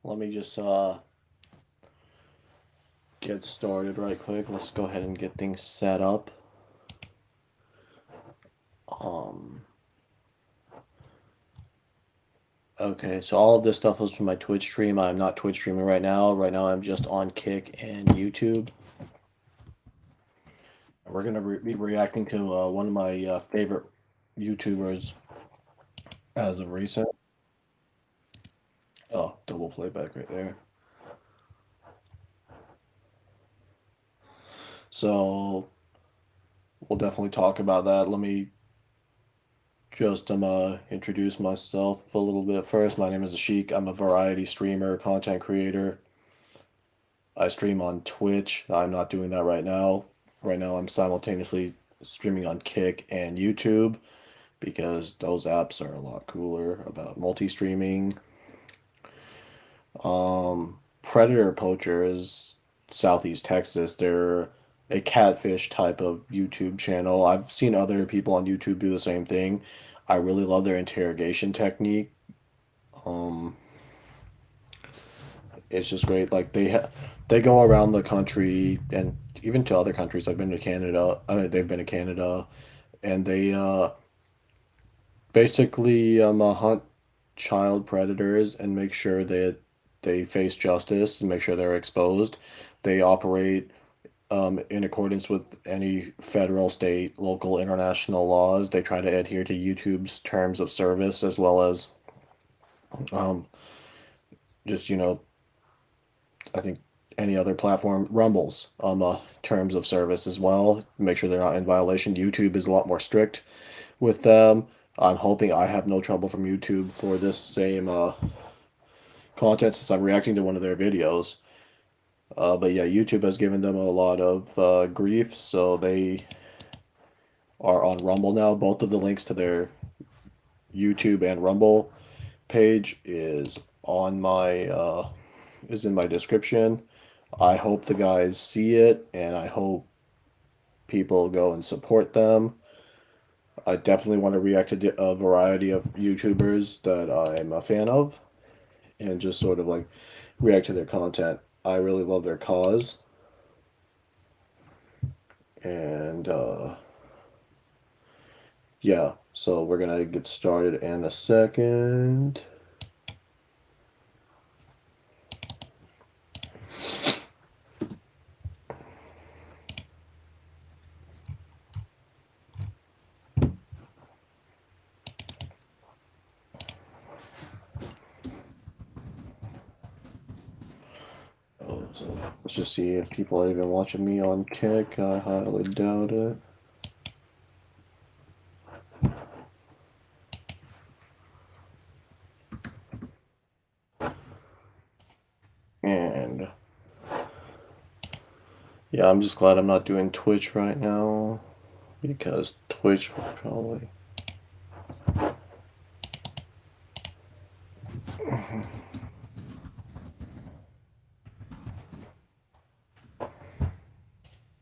Let me just get started right quick. Let's go ahead and get things set up. Um, okay, so all of this stuff was from my Twitch stream. I'm not Twitch streaming right now. Right now, I'm just on Kick and YouTube. We're gonna be reacting to one of my favorite YouTubers as of recent. Oh, double playback right there. So we'll definitely talk about that. Let me just introduce myself a little bit first. My name is Ashik. I'm a variety streamer, content creator. I stream on Twitch. I'm not doing that right now. Right now, I'm simultaneously streaming on Kick and YouTube because those apps are a lot cooler about multi-streaming. Predator Poacher is Southeast Texas. They're a catfish type of YouTube channel. I've seen other people on YouTube do the same thing. I really love their interrogation technique. Um, it's just great. Like they go around the country and even to other countries. I've been to Canada. I mean, they've been to Canada, and they basically hunt child predators and make sure that they face justice and make sure they're exposed. They operate in accordance with any federal, state, local, international laws. They try to adhere to YouTube's terms of service as well as um, just I think any other platform, Rumble's terms of service as well. Make sure they're not in violation. YouTube is a lot more strict with them. I'm hoping I have no trouble from YouTube for this same content since I'm reacting to one of their videos. But yeah, YouTube has given them a lot of grief, so they are on Rumble now. Both of the links to their YouTube and Rumble page is in my description. I hope the guys see it, and I hope people go and support them. I definitely want to react to a variety of YouTubers that I'm a fan of, and just sort of like react to their content. I really love their cause, and yeah. So we're gonna get started in a second. Oh, so let's just see if people are even watching me on Kick. I highly doubt it. And yeah, I'm just glad I'm not doing Twitch right now because Twitch would probably.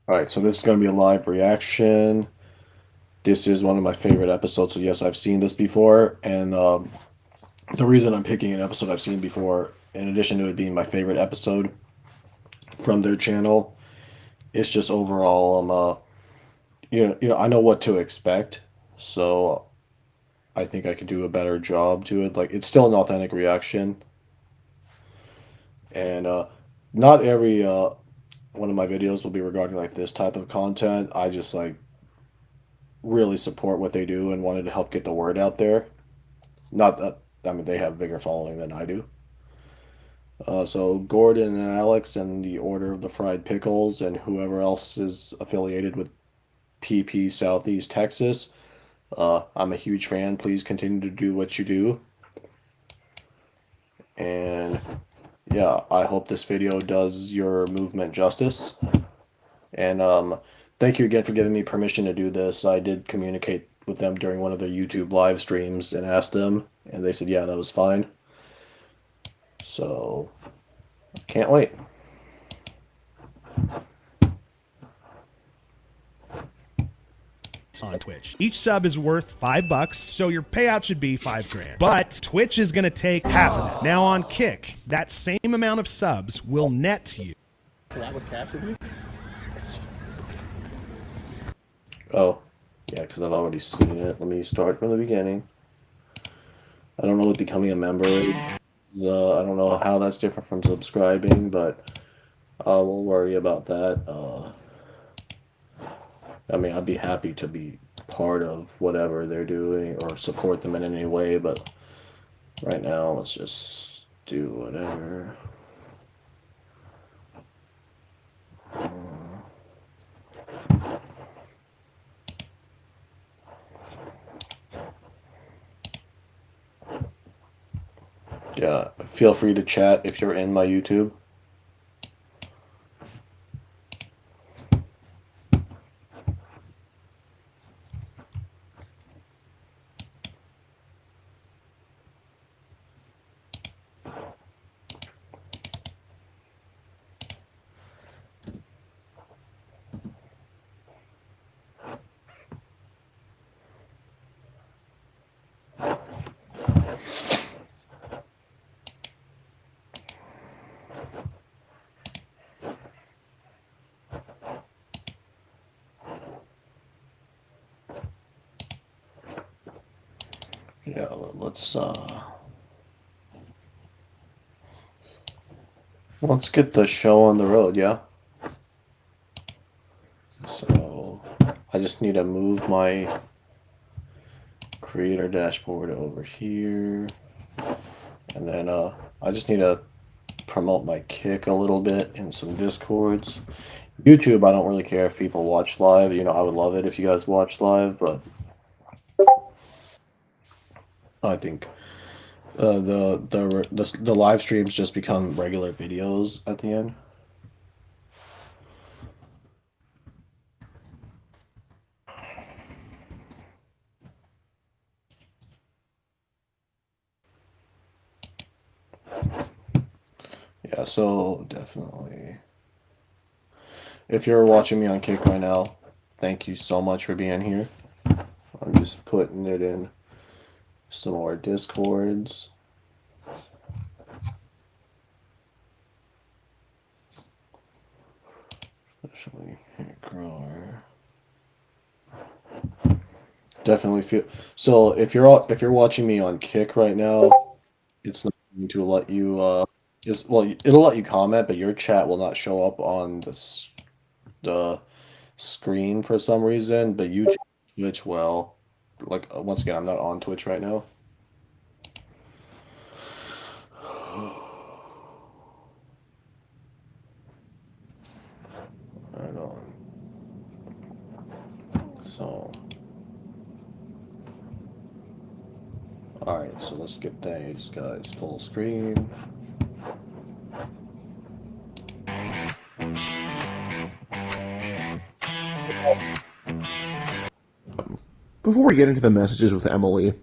All right, so this is going to be a live reaction. This is one of my favorite episodes. So yes, I've seen this before, and the reason I'm picking an episode I've seen before, in addition to it being my favorite episode from their channel, it's just overall I know what to expect, so I think I could do a better job to it. Like it's still an authentic reaction, and not every one of my videos will be regarding like this type of content. I just like really support what they do and wanted to help get the word out there. Not that I mean they have a bigger following than I do. So Gordon and Alex and the Order of the Fried Pickles and whoever else is affiliated with PP Southeast Texas. I'm a huge fan. Please continue to do what you do. And yeah, I hope this video does your movement justice. And thank you again for giving me permission to do this. I did communicate with them during one of their YouTube live streams and asked them, and they said, yeah, that was fine. So, can't wait. on Twitch. Each sub is worth $5, so your payout should be $5,000. But Twitch is going to take half of that. Now on Kick, that same amount of subs will net you. Oh, yeah, because I've already seen it. Let me start from the beginning. I don't know what becoming a member is. I don't know how that's different from subscribing, but we'll worry about that. I mean, I'd be happy to be part of whatever they're doing or support them in any way, but right now, let's just do whatever. Yeah, feel free to chat if you're in my YouTube. Yeah, let's get the show on the road, yeah? So, I just need to move my creator dashboard over here. And then I just need to promote my Kick a little bit in some Discords. YouTube, I don't really care if people watch live. You know, I would love it if you guys watch live, but I think the live streams just become regular videos at the end. Yeah, so definitely. If you're watching me on Kick right now, thank you so much for being here. I'm just putting it in some more Discords. Especially grower. Definitely feel so if you're watching me on Kick right now, it's not going to let you it'll let you comment, but your chat will not show up on the screen for some reason, but YouTube, Twitch will. Like once again, I'm not on Twitch right now. Right on. So, all right, so let's get these guys full screen. Before we get into the messages with Emily,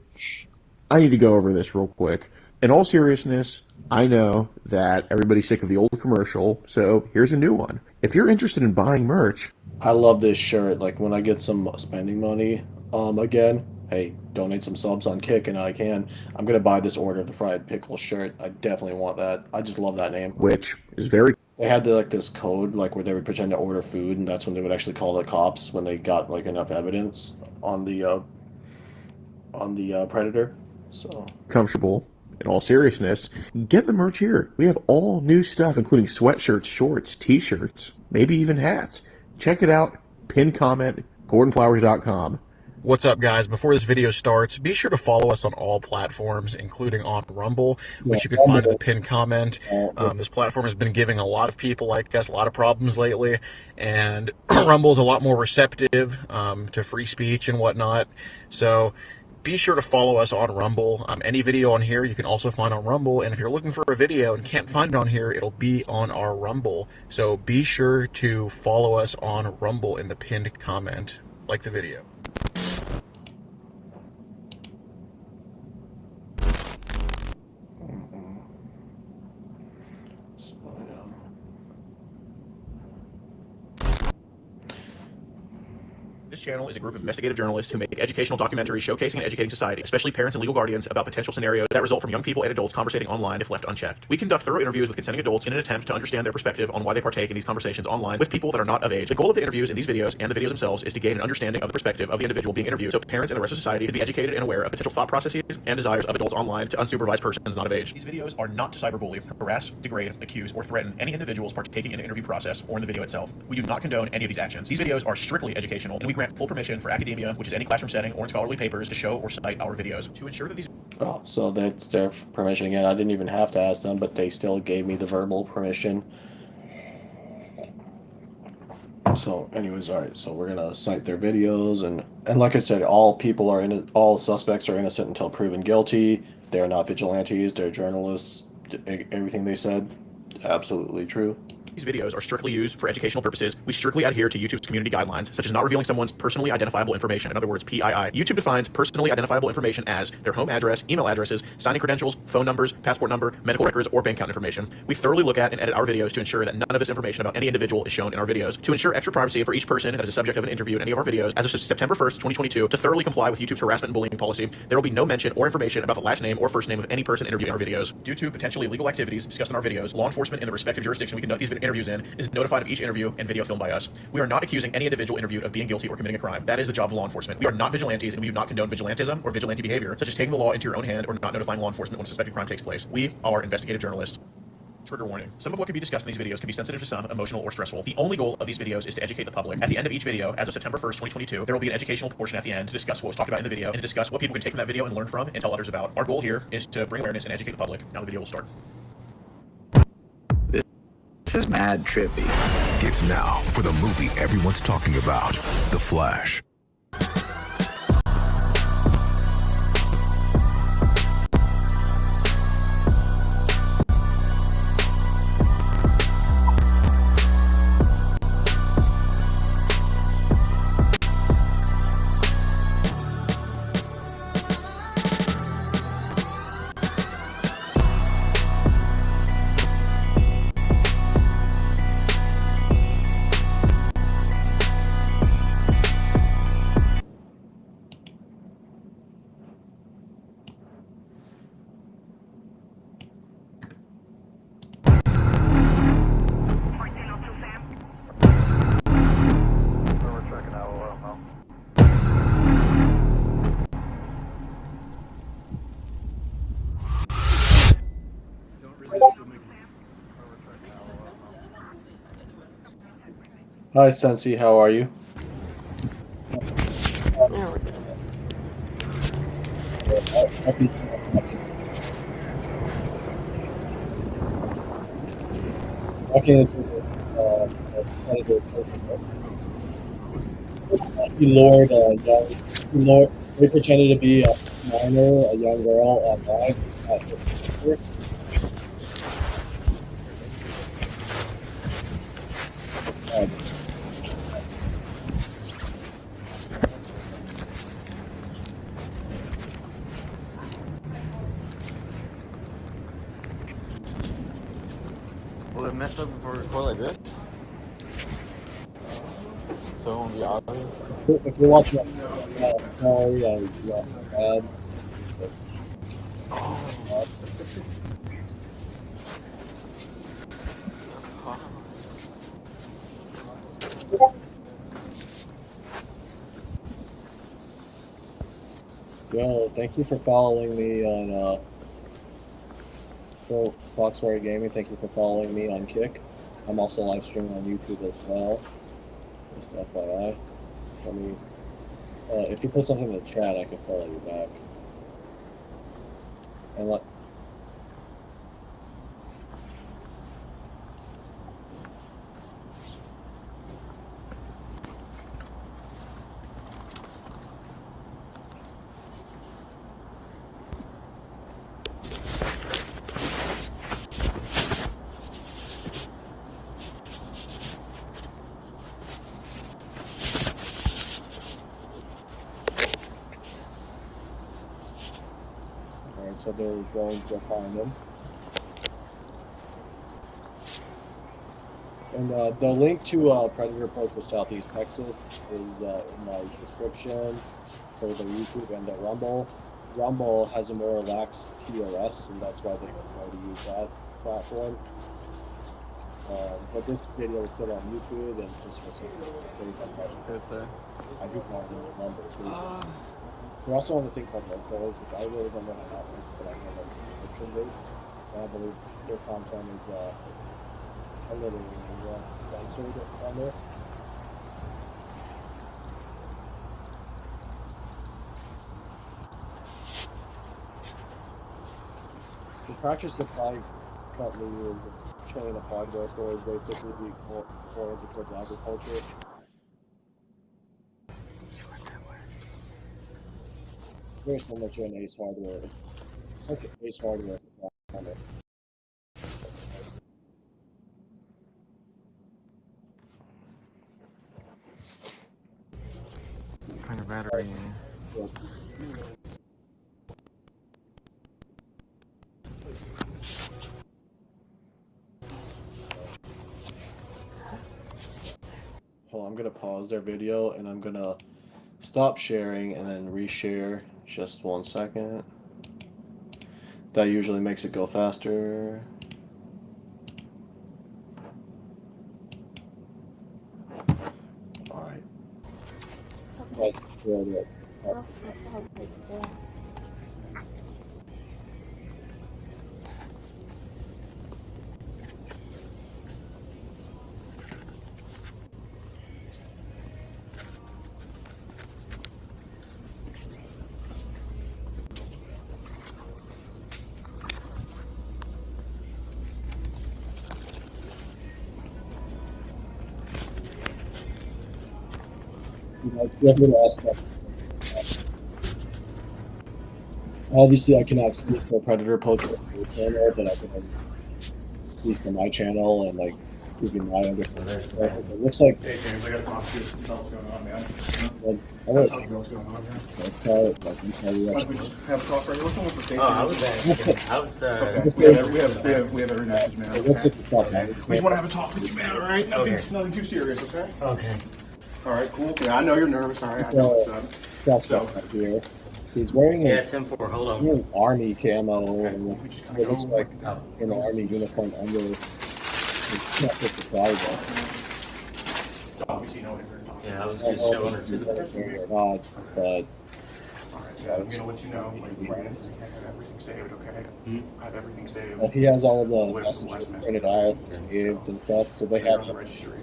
I need to go over this real quick. In all seriousness, I know that everybody's sick of the old commercial, so here's a new one. If you're interested in buying merch, I love this shirt. Like when I get some spending money, again, hey, donate some subs on Kick and I'm gonna buy this Order of the Fried Pickle shirt. I definitely want that. I just love that name. which is very They had like this code like where they would pretend to order food, and that's when they would actually call the cops when they got like enough evidence on the predator. So comfortable. In all seriousness, get the merch here. We have all new stuff, including sweatshirts, shorts, t-shirts, maybe even hats. Check it out. Pin comment, GordonFlowers.com. What's up, guys? Before this video starts, be sure to follow us on all platforms, including on Rumble, which you can find in the pinned comment. This platform has been giving a lot of people like us a lot of problems lately, and Rumble is a lot more receptive to free speech and whatnot. So be sure to follow us on Rumble. Any video on here you can also find on Rumble, and if you're looking for a video and can't find it on here, it'll be on our Rumble. So be sure to follow us on Rumble in the pinned comment. Like the video. This channel is a group of investigative journalists who make educational documentaries showcasing and educating society, especially parents and legal guardians, about potential scenarios that result from young people and adults conversating online if left unchecked. We conduct thorough interviews with consenting adults in an attempt to understand their perspective on why they partake in these conversations online with people that are not of age. The goal of the interviews in these videos and the videos themselves is to gain an understanding of the perspective of the individual being interviewed, so parents and the rest of society can be educated and aware of potential thought processes and desires of adults online to unsupervised persons not of age. These videos are not to cyberbully, harass, degrade, accuse, or threaten any individuals partaking in the interview process or in the video itself. We do not condone any of these actions. These videos are strictly educational, and we grant full permission for academia, which is any classroom setting or in scholarly papers, to show or cite our videos. To ensure that these Oh, so that's their permission again. I didn't even have to ask them, but they still gave me the verbal permission. So, anyways, all right. So we're gonna cite their videos, and like I said, all suspects are innocent until proven guilty. They are not vigilantes. They're journalists. Everything they said, absolutely true. These videos are strictly used for educational purposes. We strictly adhere to YouTube's community guidelines, such as not revealing someone's personally identifiable information, in other words, PII. YouTube defines personally identifiable information as their home address, email addresses, signing credentials, phone numbers, passport number, medical records, or bank account information. We thoroughly look at and edit our videos to ensure that none of this information about any individual is shown in our videos. To ensure extra privacy for each person that is a subject of an interview in any of our videos, as of September 1st, 2022, to thoroughly comply with YouTube's harassment and bullying policy, there will be no mention or information about the last name or first name of any person interviewed in our videos. Due to potentially illegal activities discussed in our videos, law enforcement in the respective jurisdiction we conduct these interviews in is notified of each interview and video filmed by us. We are not accusing any individual interviewed of being guilty or committing a crime. That is the job of law enforcement. We are not vigilantes, and we do not condone vigilantism or vigilante behavior, such as taking the law into your own hand or not notifying law enforcement when a suspected crime takes place. We are investigative journalists. Trigger warning. Some of what can be discussed in these videos can be sensitive to some, emotional, or stressful. The only goal of these videos is to educate the public. At the end of each video, as of September 1st, 2022, there will be an educational portion at the end to discuss what was talked about in the video and to discuss what people can take from that video and learn from and tell others about. Our goal here is to bring awareness and educate the public. Now the video will start. This is mad trippy. It's now for the movie everyone's talking about, The Flash. Hi, Sensi. How are you? Walking into they pretended to be a minor, a young girl online. Will it mess up if we record like this? So it won't be obvious? If you're watching sorry, bad. Yo, thank you for following me on Foxwire Gaming. Thank you for following me on Kick. I'm also live streaming on YouTube as well. Just FYI. If you put something in the chat, I can follow you back. And let. So they're going to find him. And the link to Predator Poacher Southeast Texas is in my description for the YouTube and the Rumble. Rumble has a more lax TOS, and that's why they prefer to use that platform. But this video is still on YouTube, and just for sake, I'm watching. I do call them Rumble too. We're also on the thing called locals, which I really don't know how happens, but I know that's subscription based. And I believe their content is a little less censored on there. The Tractor Supply Company is a chain of hardware stores, basically oriented towards agriculture. Very similar to an Ace Hardware. It's like Ace Hardware. What kind of battery? Hold on, I'm gonna pause their video and I'm gonna stop sharing and then reshare. Just 1 second. That usually makes it go faster. All right. Obviously, I cannot speak for Predator Poacher channel, but I can speak for my channel and like keeping my understanding. It looks like. Hey James, I got a coffee. Tell what's going on, man. Well, Tell me what's going on, man. Why don't we just have a talk right here? What's on with the Oh, I was asking. I was. Okay. We have every message, man. It looks like the stuff. We just want to have a talk with you, man. All right, nothing too serious, okay? Okay. All right, cool. Yeah, I know you're nervous. All right, I know what's up. That's right here. He's wearing Yeah, a 10-4. Hold on. army camo, and We just it looks like Oh. an army uniform under. It's not just the fly, Obviously, you know what you're talking Yeah, I was just showing her to the. or not, but All right, yeah, I'm gonna let you know. Like, I have everything saved, okay? I have everything saved. well, he has all of the Where's the messages last printed message? out, saved and stuff, so they You're have on the registry.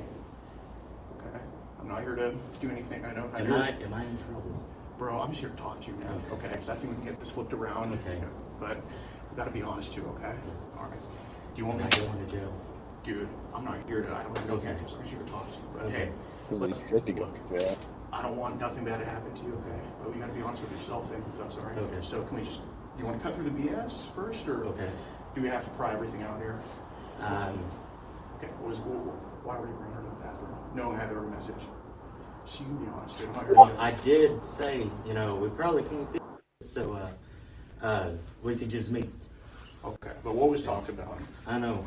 Okay. I'm not here to do anything. I know. Am I in trouble? Bro, I'm just here to talk to you, man. Okay, because I think we can get this flipped around. Okay. You know, but we gotta be honest too, okay? All right. Do you want Am me I going to jail? Dude, I'm not here to. I don't want to go Okay. there because I'm just here to talk to you. But Okay. hey, really strictly go to jail. I don't want nothing bad to happen to you, okay? But we gotta be honest with yourself and with us, all right? Okay. So can we just? You want to cut through the BS first, or Okay. do we have to pry everything out here? Okay. Why were you bringing her to the bathroom? No, I have every message. So you can be honest. Dude. I'm not here Well, to. I did say, we probably can't do this, so we could just meet. Okay. But what was talked about? I know.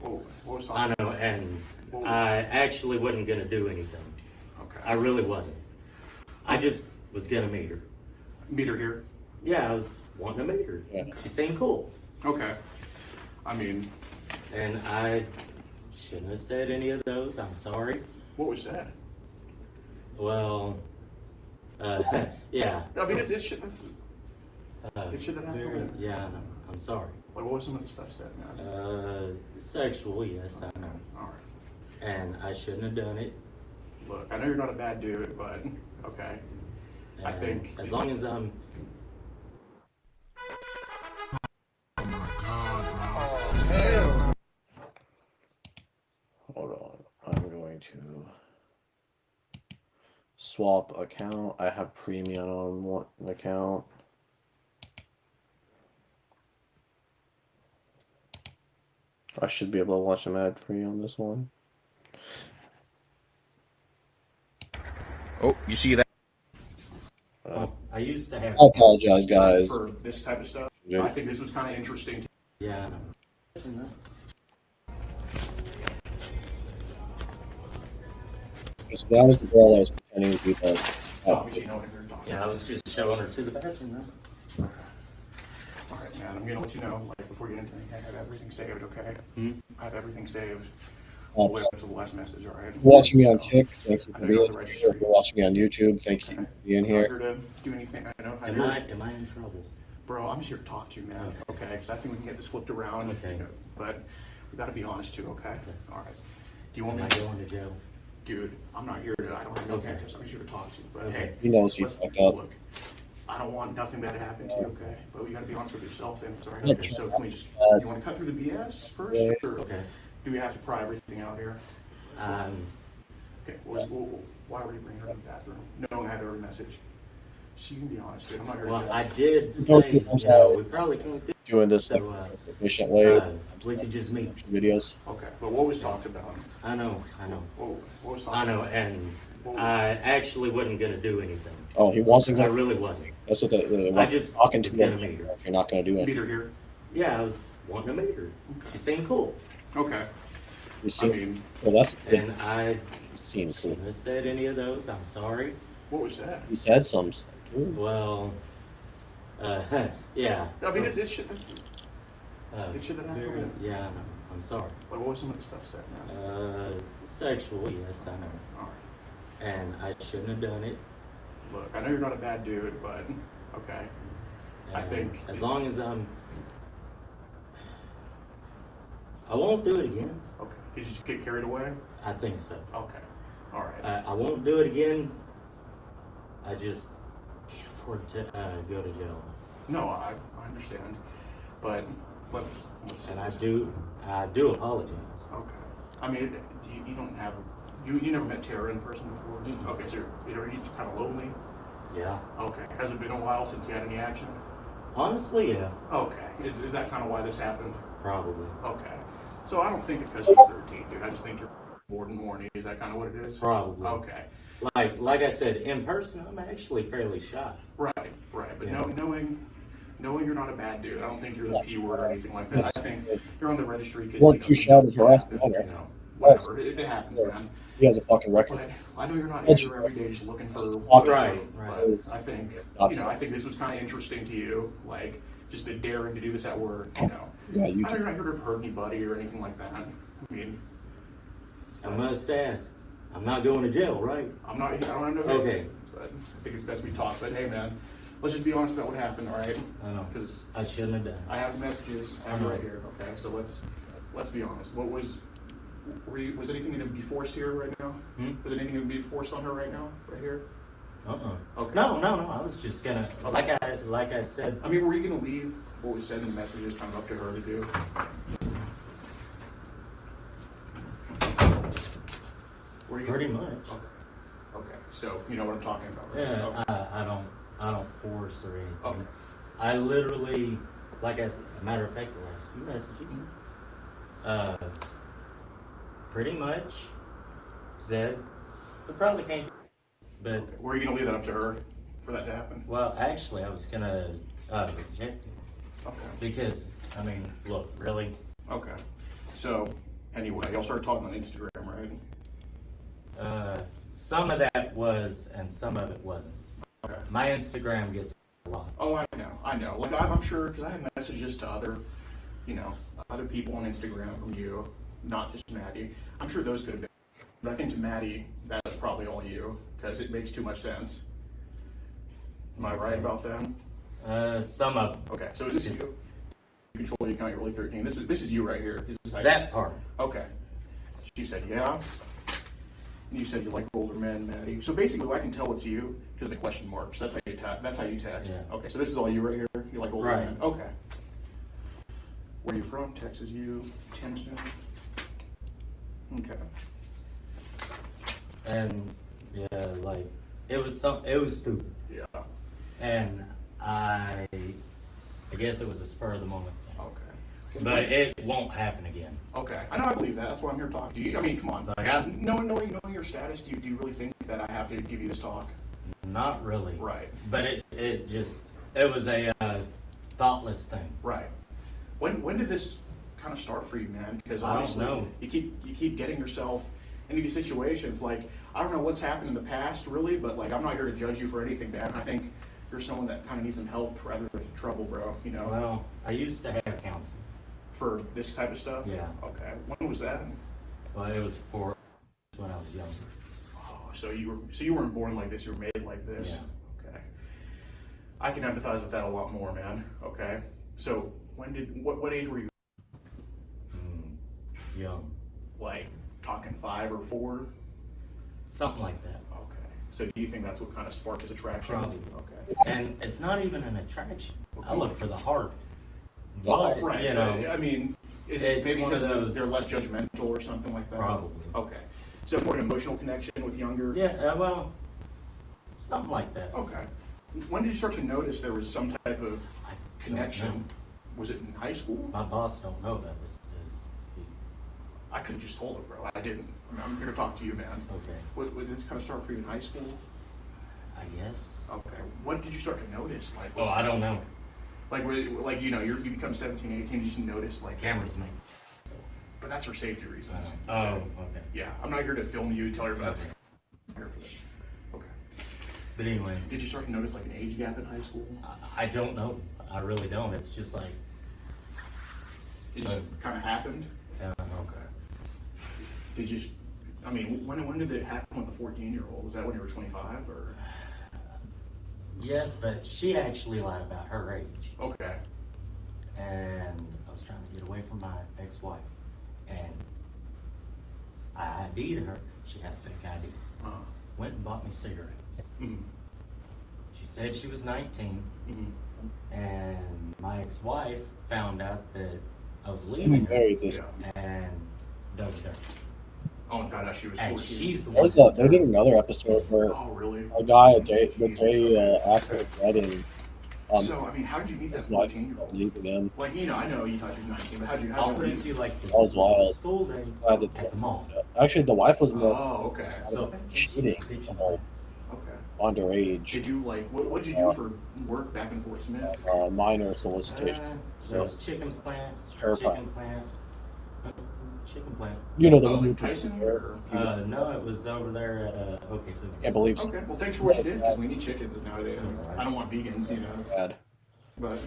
What was talked I about? know, and I actually wasn't gonna do anything. Okay. I really wasn't. I just was gonna meet her. Meet her here. Yeah, I was wanting to meet her. Yeah. She seemed cool. Okay. I mean, And I shouldn't have said any of those. I'm sorry. what was said? Well, yeah. I mean, it's shit. It's shit that happens. Very, yeah, I know. I'm sorry. Like, what was some of the stuff said, man? Sexual, yes, I know. All right. And I shouldn't have done it. Look, I know you're not a bad dude, but okay. I And think as long as I'm. Hold on, I'm going to swap account. I have premium on one account. I should be able to watch them ad free on this one. Oh, you see that? I used to have. I apologize, guys. For this type of stuff, Yeah. I think this was kind of interesting. Yeah, I know. So that was the girl that was pretending to be the. Obviously, you know what you're talking Yeah, I was just showing her to the bathroom, though. about. All right, man. I'm gonna let you know, like, before you get into anything, I have everything saved. Okay. I have everything saved. All the way up to the last message. All right. Watching me on So, Kick, thank you I for know you're on being the here. If registry. you're watching me on YouTube, thank you for being I'm not here. here to do anything. I know. Am I in trouble? Bro, I'm just here to talk to you, man. Okay? Because I think we can get this flipped around. Okay. You know, but we got to be honest too. Okay. All right. Do you want Am me I to? going to jail? Dude, I'm not here to. I don't have no Okay. because I'm just here to talk to you. But Okay. hey, He knows he's let's- fucked up. Look, I don't want nothing bad to happen to you. Okay. But you got to be honest with yourself. And it's all right. Look, Okay. So can we just? You want to cut through the BS first, Yeah. or Okay. do we have to pry everything out here? Um, Okay. Why were you bringing her to the bathroom? Knowing I had her message. So you can be honest, dude. I'm not here well, to. I did Don't say, you- I'm sorry. we probably can't do Doing this So, like most efficient way. we could just meet. Videos. Okay. But what was talked about? I know. What was talked I know, about? and I actually wasn't gonna do anything. Oh, he wasn't I going. really wasn't. That's what the I just talking to was him. gonna meet her. If you're not going to do Meet it, her here. Yeah, I was wanting to meet her. She seemed cool, Okay. you I seem. mean, Well, that's good. and I You seem cool. shouldn't have said any of those. I'm sorry. what was that? He said some stuff too. Well, yeah. I mean, it's shit. Uh, shit that happened. very- yeah, I know. I'm sorry. Like, what was some of the stuff said, man? Sexual, yes, I know. All right. And I shouldn't have done it. Look, I know you're not a bad dude, but okay. I And think- as long as I won't do it again. Okay. Did you just get carried away? I think so. Okay. All right. I won't do it again. I just can't afford to go to jail. No, I understand, but let's. And I do apologize. Okay. I mean, you don't have. You never met Tara in person before? Mm-mm. Okay, so you're kind of lonely? Yeah. Okay. Has it been a while since you had any action? Honestly, yeah. Okay. Is that kind of why this happened? Probably. Okay. So I don't think it's because she's 13, dude. I just think you're bored and horny. Is that kind of what it is? Probably. Okay. Like I said, in person, I'm actually fairly shy. Right. But Yeah. knowing you're not a bad dude, I don't think you're the P word or anything like that. I think you're on the registry because Weren't too shy to harass the owner. whatever. It happens, man. He has a fucking record. But I know you're not here every day just looking for Right. But I think I think this was kind of interesting to you, like just the daring to do this at work. Yeah, I know YouTube. you're not here to hurt anybody or anything like that. I mean, I must ask. I'm not going to jail, right? I don't have no Okay. but I think it's best we talk. But hey, man, let's just be honest about what happened, all right? I know. Because I shouldn't have done it. I have the messages. I have it right here. Okay, so let's be honest. Was anything going to be forced here right now? Was anything going to be forced on her right now, right here? Okay. No. I was just gonna, like I said. I mean, were you going to leave what was said in the messages kind of up to her to do? Were you Pretty gonna- much. Okay. So you know what I'm talking about, right? Yeah, Okay. I don't force or anything. Okay. I literally, like I said, a matter of fact, the last few messages, pretty much said, we probably can't, but, Okay. Were you going to leave that up to her for that to happen? well, actually, I was gonna reject it, Okay. because, I mean, look, really, Okay. So anyway, y'all started talking on Instagram, right? some of that was, and some of it wasn't. Okay. My Instagram gets a lot. Oh, I know. Like I'm sure because I have messages to other people on Instagram from you, not just Maddie. I'm sure those could have been. But I think to Maddie, that was probably all you because it makes too much sense. Am I right about that? Some of them. Okay, so is this you? You control your account, you're only 13. This is you right here. This is how That part. Okay. She said, yeah. And you said you like older men, Maddie. So basically, I can tell it's you because of the question marks. That's how you text. Yeah. Okay, so this is all you right here. You like older Right. men. Okay. Where are you from? Texas. You, Timpson. Okay. And yeah, like it was stupid. Yeah. And I guess it was a spur of the moment thing. Okay. But it won't happen again. Okay. I know. I believe that. That's why I'm here to talk to you. I mean, come on. Like, Knowing your status, do you really think that I have to give you this talk? Not really. Right. But it was a thoughtless thing. Right. When did this kind of start for you, man? Because I don't obviously know. you keep getting yourself any of these situations. Like, I don't know what's happened in the past, really, but like, I'm not here to judge you for anything, man. I think you're someone that kind of needs some help rather than trouble, bro. You know, Well, I used to have counseling. for this type of stuff. Yeah. Okay. When was that? Well, it was for when I was younger. Oh, so you weren't born like this. You were made like this. Yeah. Okay. I can empathize with that a lot more, man. Okay. So what age were you? Young. Like talking 5 or 4? Something like that. Okay. So do you think that's what kind of sparked this attraction? Probably. Okay. And it's not even an attraction. I look for the heart. Oh, But, right. you know, I mean, is it it's maybe one of because those- they're less judgmental or something like that? Probably. Okay. So more an emotional connection with younger? yeah, well, something like that. Okay. When did you start to notice there was some type of I don't connection? know. Was it in high school? My boss don't know that this is. I could have just told her, bro. I didn't. I'm here to talk to you, man. Okay. What did this kind of start for you in high school? I guess. Okay. What did you start to notice? Like, Well, I don't know. Like, you know, you become 17, 18, you just notice, like, Cameras me. but that's for safety reasons. Oh, okay. Yeah, I'm not here to film you, tell everybody. Okay. I'm here for this. Okay. But anyway, Did you start to notice, like, an age gap in high school? I don't know. I really don't. It's just like, It just kind of happened? I don't know. Okay. Did you, I mean, when did it happen with the 14-year-old? Was that when you were 25, or? Yes, but she actually lied about her age. Okay. And I was trying to get away from my ex-wife. And I ID'd her. She had a fake ID. Went and bought me cigarettes. Mm-hmm. She said she was 19. Mm-hmm. And my ex-wife found out that I was leaving her Married this. and dubbed her. Oh, and found out she was 14. And she's the There one. was they did another episode where Oh, really? a guy, the Jesus, gay okay. actor at the wedding, So, I mean, how did you meet that his wife 14-year-old? leaving him. Like, you know, I know you thought she was 19, but how'd you I'll meet? put it to you like this. That was wild. School day Glad that- at the mall. Actually, the wife was more Oh, okay. So cheating, bitching oh. friends. Okay. underage, Did you, like, what did you do for work back in Fort Smith? minor solicitation. There was chicken plant, Her chicken plant, chicken plant. You know the Oh, one like Tyson? Or? No, it was over there at OK Foods. I believe so. Okay, well, thanks for what you did, because we need chickens nowadays. I don't want vegans, you know, Bad. but,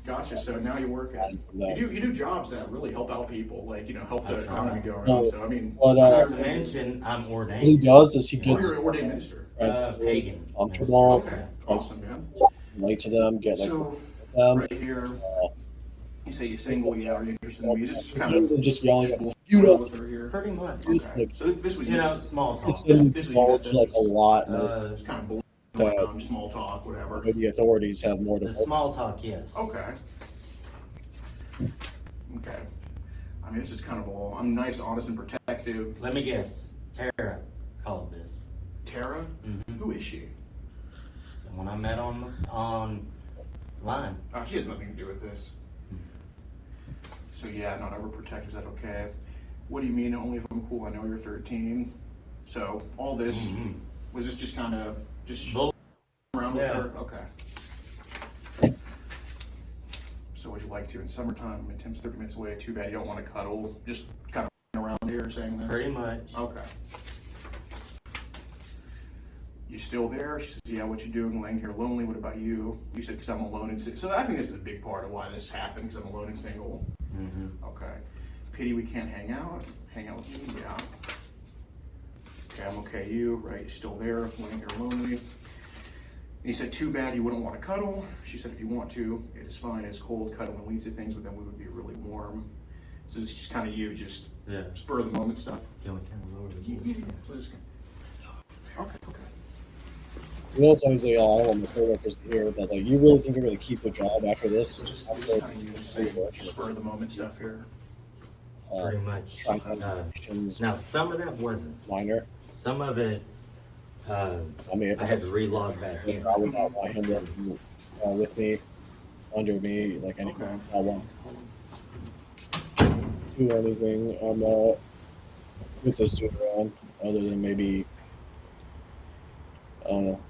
gotcha, so now you work at, you do jobs that really help out people, like, you know, help the That's economy right. go around, so, I mean. But Not to mention, I'm what he ordained. does is he Well, gets you're an ordained minister. Pagan. comfortable, Okay, awesome, man. relate to them, get like So, them. right here, you say you're single, yeah, are you interested in music? Just Instead kind of of just yelling, bullshit you know, with her here. Pretty much. Okay, like, so this was You know, small talk. it's in This was bulge you, like a lot. just kind of bullshit that- around, small talk, whatever. The authorities have more to The small talk, yes. Okay. Okay. I mean, this is kind of all, I'm nice, honest, and protective. Let me guess. Tara called this. Tara? Mhm. Who is she? Someone I met on line. She has nothing to do with this. So yeah, not overprotective, is that okay? What do you mean, only if I'm cool? I know you're 13. So all this, Mhm. was this just kind of, just Bull- around with Yeah. her? Okay. So would you like to in summertime? I mean, Tim's 30 minutes away. Too bad you don't want to cuddle. Just kind of around here saying this. Pretty much. Okay. You still there? She says, yeah, what you doing laying here lonely? What about you? You said, because I'm alone and single. So I think this is a big part of why this happened, because I'm alone and single. Mm-hmm. Okay. Pity we can't hang out. Hang out with me? Yeah. Okay, I'm okay. You, right? You're still there, laying here lonely. And he said, too bad you wouldn't want to cuddle. She said, if you want to, it is fine. It's cold. Cuddling leads to things, but then we would be really warm. So this is just kind of you, just Yeah. spur of the moment stuff. Can we kind of lower the Yeah, voice? so just- Let's go. Okay, okay. You know, it's always like, oh, I don't want my coworkers to hear, but like, you really think you're gonna keep your job after this? So just kind of you, just saying spur of the moment stuff here. Pretty much. trying to have questions, Now, some of that wasn't. minor. Some of it, I mean, if I had to relog back in. I would not want him working with me, under me, like anything. Okay. I won't do anything with this dude around, other than maybe, I don't know,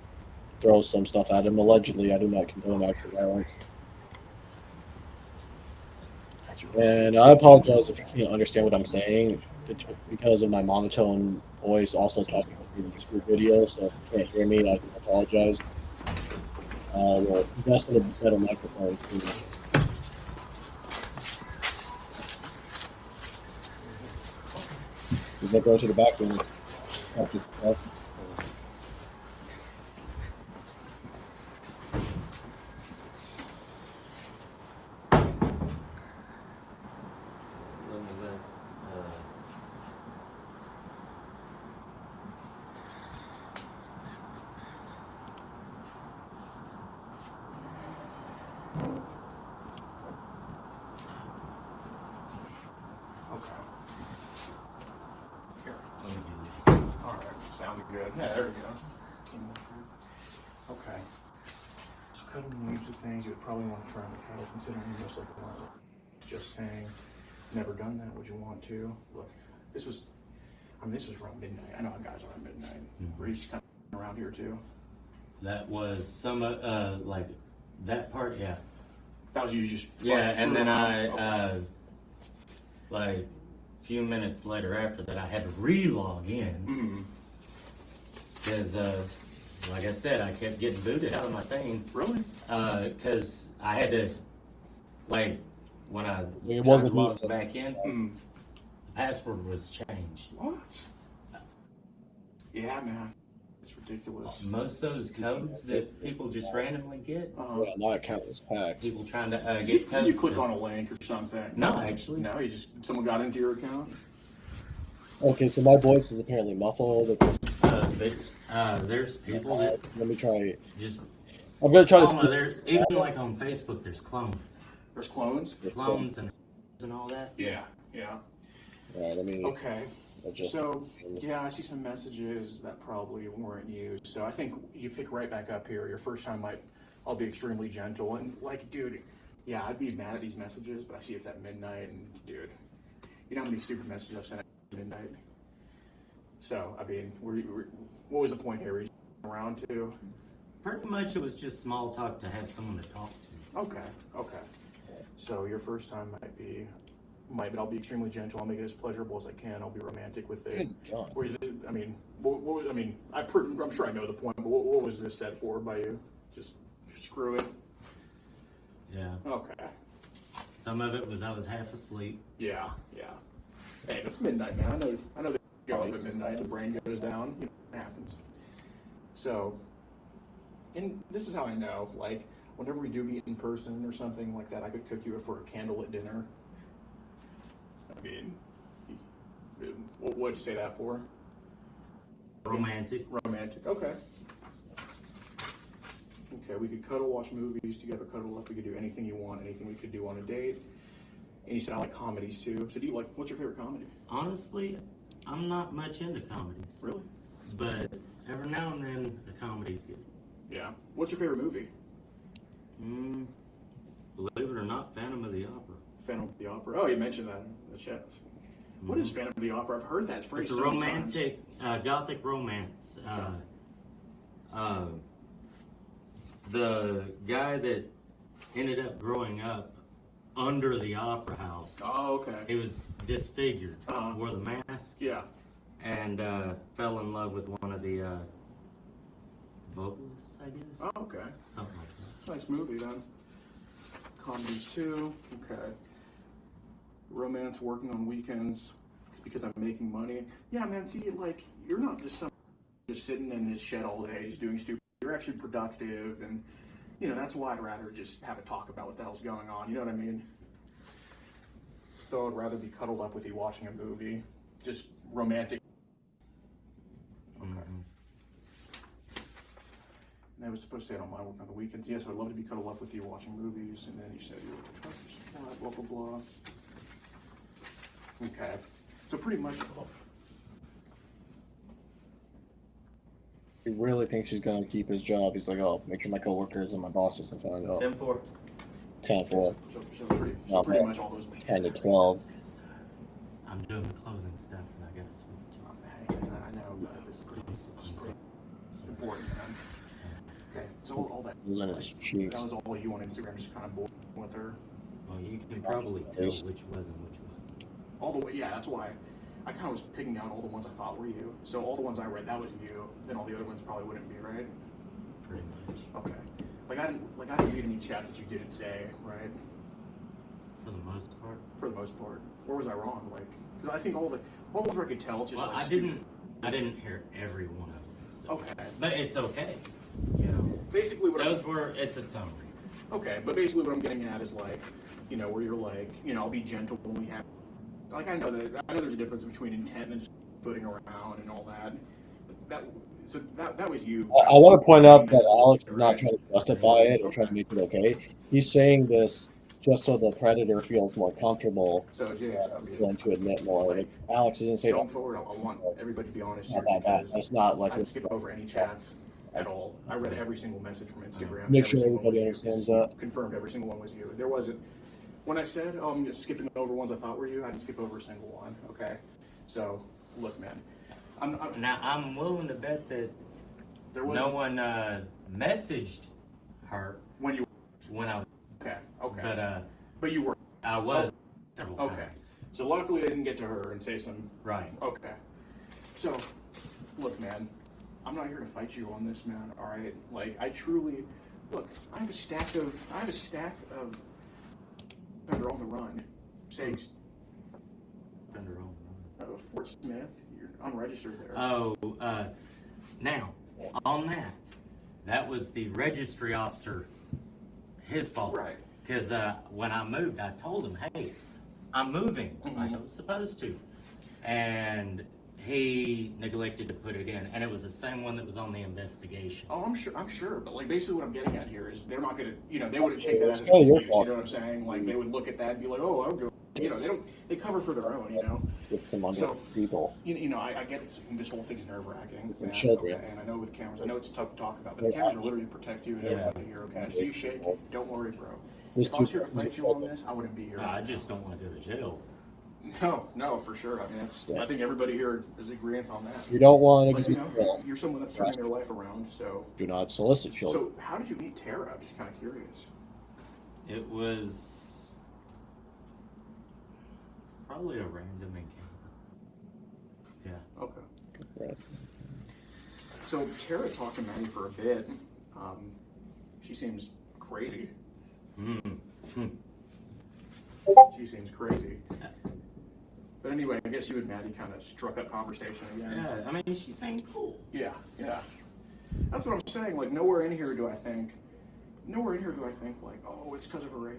throw some stuff at him. Allegedly, I do not condone acts of violence. And I apologize if you can't understand what I'm saying. because of my monotone voice, also talking through this group video. So if you can't hear me, I do apologize. We'll invest in a better microphone soon. Does that go to the back and talk to stuff? Okay. Here. Let me do this. All right. Sounds good. Yeah, there we go. Teamwork group. Okay. So cuddling leaves of things you would probably want to try to cuddle, considering you most likely want to. Just saying, never done that. Would you want to? Look, this was around midnight. I know how guys are around midnight. Were you just kind of around here too? That was some, like, that part, yeah. That was you just. Yeah, and then okay. Like, a few minutes later after that, I had to re-log in. Because, like I said, I kept getting booted out of my thing. Really? Because I had to, like, when I wasn't logged back in, the password was changed. What? Yeah, man. It's ridiculous. Most of those codes that people just randomly get, Yeah, my account was hacked. people trying to Did get codes. you click on a link or something? No, actually. No, someone got into your account? Okay, so my voice is apparently muffled. There's people that Let me try. just. I'm gonna try to. There, even like on Facebook, there's clones. There's clones? Clones and all that. Yeah. Let me. Okay. Adjust. So, yeah, I see some messages that probably weren't used. So I think you pick right back up here. Your first time I'll be extremely gentle. And like, dude, yeah, I'd be mad at these messages, but I see it's at midnight. And dude, you know how many stupid messages I've sent at midnight? So, I mean, what was the point here? Were you around to? Pretty much it was just small talk to have someone to talk to. Okay. So your first time but I'll be extremely gentle. I'll make it as pleasurable as I can. I'll be romantic with it. Good God. Or is it, I mean, I'm sure I know the point, but what was this set for by you? Just screw it? Yeah. Okay. Some of it was I was half asleep. Yeah. Hey, it's midnight, man. I know they go up at midnight, the brain goes down. You know, it happens. So, and this is how I know, like, whenever we do meet in person or something like that, I could cook you for a candlelit dinner. I mean, what'd you say that for? Romantic. Okay. Okay, we could cuddle, watch movies together, cuddle up. We could do anything you want, anything we could do on a date. And you said I like comedies too. So what's your favorite comedy? Honestly, I'm not much into comedies. Really? But every now and then, a comedy's good. Yeah. What's your favorite movie? Believe it or not, Phantom of the Opera. Phantom of the Opera. Oh, you mentioned that in the chat. What is Phantom of the Opera? I've heard that phrase. It's a romantic, gothic romance. The guy that ended up growing up under the opera house. Oh, okay. He was disfigured, wore the mask. Yeah. And fell in love with one of the vocalists, I guess. Oh, okay. Something like that. Nice movie then. Comedies too. Okay. Romance, working on weekends because I'm making money. Yeah, man. See, like, you're not just sitting in his shed all day just doing stupid. You're actually productive, and you know that's why I'd rather just have a talk about what the hell's going on. You know what I mean? So I'd rather be cuddled up with you watching a movie, just romantic. Okay. And I was supposed to say I don't mind working on the weekends. Yes, I'd love to be cuddled up with you watching movies. And then you said you were trusted supply, blah, blah, blah. Okay. So pretty much. He really thinks he's gonna keep his job. He's like, oh, make sure my coworkers and my bosses can find out. 10-4. 10-4. So pretty much all those. 10 to 12. I'm doing the closing stuff, and I got to switch. Hey, I know, but this is pretty important, man. Okay, so all that. Losing his cheeks. That was all you on Instagram, just kind of bored with her. Well, you can probably tell which was and which wasn't. All the way, yeah, that's why I kind of was picking out all the ones I thought were you. So all the ones I read, that was you. Then all the other ones probably wouldn't be, right? Pretty much. Okay. Like I didn't read any chats that you didn't say, right? For the most part. For the most part. Or was I wrong? Like, because I think all the ones where I could tell, just Well, like I didn't hear every one of them. So. Okay. But it's okay. You know. Basically, it's a summary. Okay, but basically what I'm getting at is like, you know, where you're like, you know, I'll be gentle when we have. Like I know there's a difference between intent and just footing around and all that. That was you. I want to point out that Alex is not trying to justify it or trying to make it okay. He's saying this just so the predator feels more comfortable. So James, willing to admit more. Like, Alex isn't saying going forward, I want everybody to be honest here. It's not like I didn't skip over any chats at all. I read every single message from Instagram. Make sure everybody understands that. Confirmed every single one was you. There wasn't. When I said skipping over ones I thought were you, I didn't skip over a single one. Okay, so look, man. I'm willing to bet that no one messaged her when I was. Okay. But you were. I was several times. Okay. So luckily I didn't get to her and say some. Right. Okay. So, look, man. I'm not here to fight you on this, man. All right. Like I truly, look. I have a stack of Thunder on the run. Saying. Thunder on the run. Fort Smith. You're unregistered there. Oh, now on that was the registry officer. His fault. Right. Because when I moved, I told him, hey, I'm moving, like I was supposed to. And he neglected to put it in. And it was the same one that was on the investigation. Oh, I'm sure. But like basically what I'm getting at here is they're not gonna, they wouldn't take that as an kinda your excuse, fault. you know what I'm saying? Like they would look at that and be like, oh, I'll go. They cover for their own, With some other So, people. I get this whole thing's Some nerve-wracking. man, children. Okay, and I know with cameras, I know it's tough to talk about, but the cameras are literally to protect you and everybody here, okay? I see you shake. Don't worry, bro. This If I was here to two- fight you on this, I wouldn't be here. I just don't want to go to jail. No, for sure. I mean, I think everybody here is agreeing on that. You don't want to But, get killed. you're someone that's turning their life around, so. Do not solicit children. So, how did you meet Tara? I'm just kind of curious. It was probably a random encounter. Yeah. Okay. Right. So Tara talked to Maddie for a bit. She seems crazy. She seems crazy. But anyway, I guess you and Maddie kind of struck up conversation again. Yeah, I mean, she seemed cool. Yeah. That's what I'm saying. Like nowhere in here do I think like, oh, it's because of her age.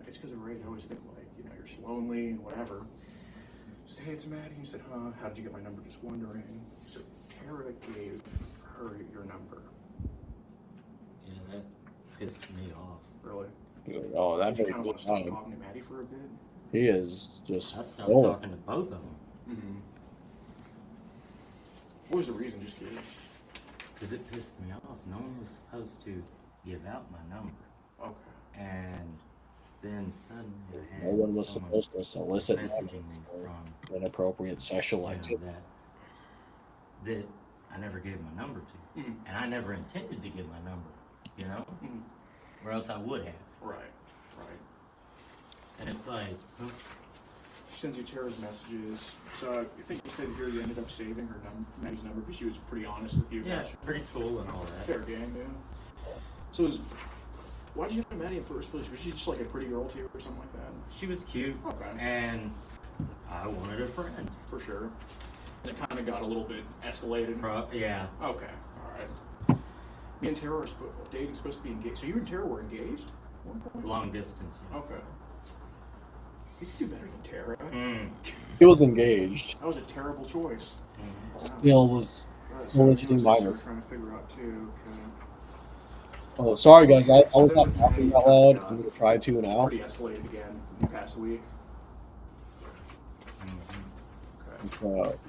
It's because of her age. I always think like, you're just lonely and whatever. Just, hey, it's Maddie. He said, huh? How did you get my number? Just wondering. So Tara gave her your number. Yeah, that pissed me off. Really? Oh, that Did very you kind of good want to stop time. talking to Maddie for a bit? He is just. I stopped talking to both of them. Mm-hmm. What was the reason? Just curious. Because it pissed me off. No one was supposed to give out my number. Okay. And then suddenly I had No one was someone supposed to solicit messaging me for from inappropriate sexual activity. that I never gave my number to. Mm-hmm. And I never intended to give my number, Mm-hmm. or else I would have. Right. And it's like, She sends you Tara's messages. So I think you said here you ended up saving her Maddie's number because she was pretty honest with you. yeah, pretty cool and all that. Fair game, yeah. So why'd you get Maddie in the first place? Was she just like a pretty girl to you or something like that? She was cute, Okay. and I wanted a friend. For sure. And it kind of got a little bit escalated. Yeah. Okay, alright. Me and Tara are dating, supposed to be engaged. So you and Tara were engaged? Long distance. Yeah. Okay. You could do better than Tara. He was engaged. That was a terrible choice. Still was soliciting minors. Trying to figure out too. Okay. Oh, sorry guys, I was not talking out loud. I'm gonna try to now. Pretty escalated again in the past week.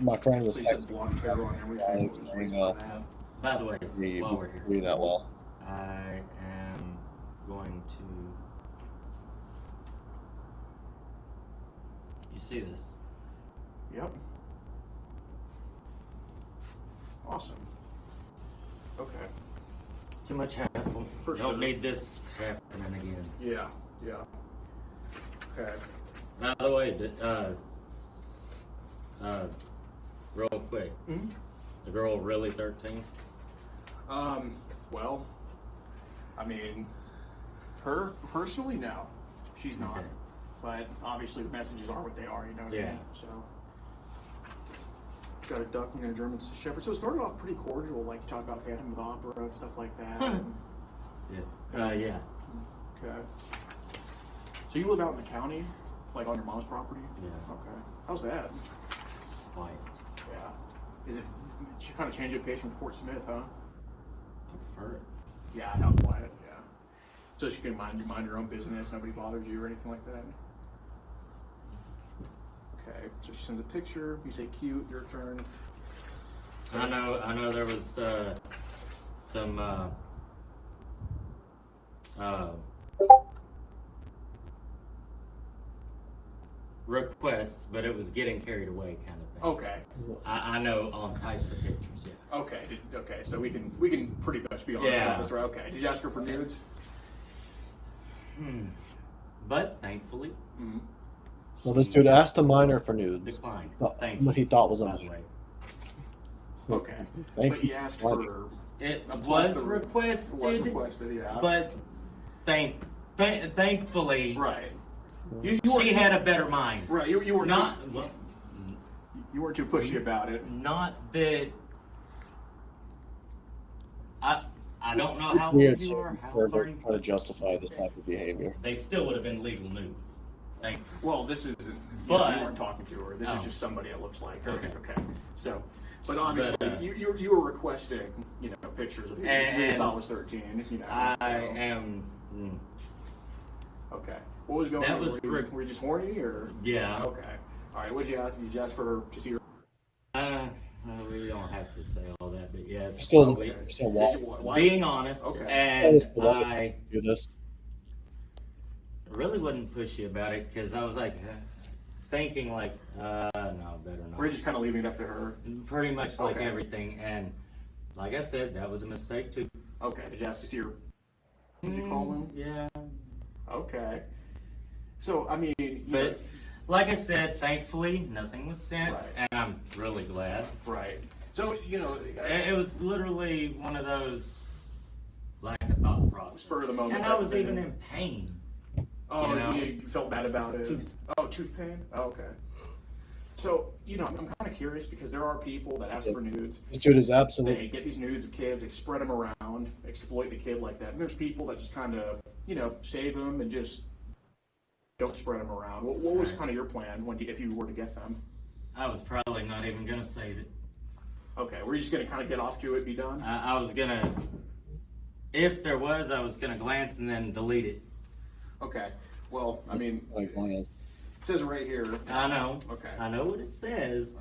My friend was So you said texting block Tara on everything. What was the reason for that? By the way, me while we're here, really that well. I am going to. You see this? Yep. Awesome. Okay. Too much hassle. For Don't sure. need this happening again. Yeah. Okay. By the way, real quick. Mhm. The girl really 13? Well, I mean, her personally, no, she's not. Okay. But obviously, the messages are what they are. You know what I Yeah. mean? So. Got a duckling and a German Shepherd. So it started off pretty cordial, like you talk about Phantom of the Opera and stuff like that. Yeah. Yeah. Okay. So you live out in the county, like on your mom's property? Yeah. Okay. How's that? Quiet. Yeah. Is it? She kind of changed the pace from Fort Smith, huh? I prefer it. Yeah, how quiet. Yeah. So she can mind your own business. Nobody bothers you or anything like that. Okay. So she sends a picture. You say cute. Your turn. I know. There was some requests, but it was getting carried away, kind of thing. Okay. I know on types of pictures. Yeah. Okay. Okay. So we can pretty much be honest Yeah. about this, right? Okay. Did you ask her for nudes? But thankfully, Mm-hmm. Well, this dude asked a minor for nudes. declined. What you. he thought was a By the minor. way. Okay. Thank But you. he asked for. It A was plethora. requested, Was requested, yeah. but thankfully, Right. You she weren't- had a better mind. Right. You weren't Not, too, well, you weren't too pushy about it. not that. I don't know how Weird old you are. How for old are you? trying to justify this type of behavior. They still would have been legal nudes. Thankfully. Well, this isn't. But- you weren't talking to her. This is Oh. just somebody it looks like. Okay. Okay. So, but obviously, But, you were requesting pictures of who you And- thought was 13. I so- am. Okay. What was going That on? was Were you just horny or? Yeah. Okay. All right. What did you ask? Did you ask for her to see her? We don't have to say all that, but yes. Still, probably. still Did walk. you- why- Being honest, Okay. and I do this. really wasn't pushy about it because I was like thinking like, no, better not. We're just kind of leaving it up to her. Pretty much like Okay. everything, and like I said, that was a mistake too. Okay. Did you ask to see her? Did you call him? Yeah, Okay. So I mean, but like I said, thankfully nothing was sent, Right. and I'm really glad. right. So It was literally one of those like a thought process. Spur of the moment and type I of was thing. even in pain. Oh, you know? you felt bad about it. Tooth. Oh, tooth pain. Oh, okay. So I'm kind of curious because there are people that ask for nudes. This dude is They absolutely. get these nudes of kids, they spread them around, exploit the kid like that. And there's people that just kind of save them and just don't spread them around. What was kind of your plan if you were to get them? I was probably not even gonna save it. Okay, were you just gonna kind of get off to it, be done? I was gonna, if there was, I was gonna glance and then delete it. Okay. Well, I mean, Like, it says right here. I know. Okay. I know what it says,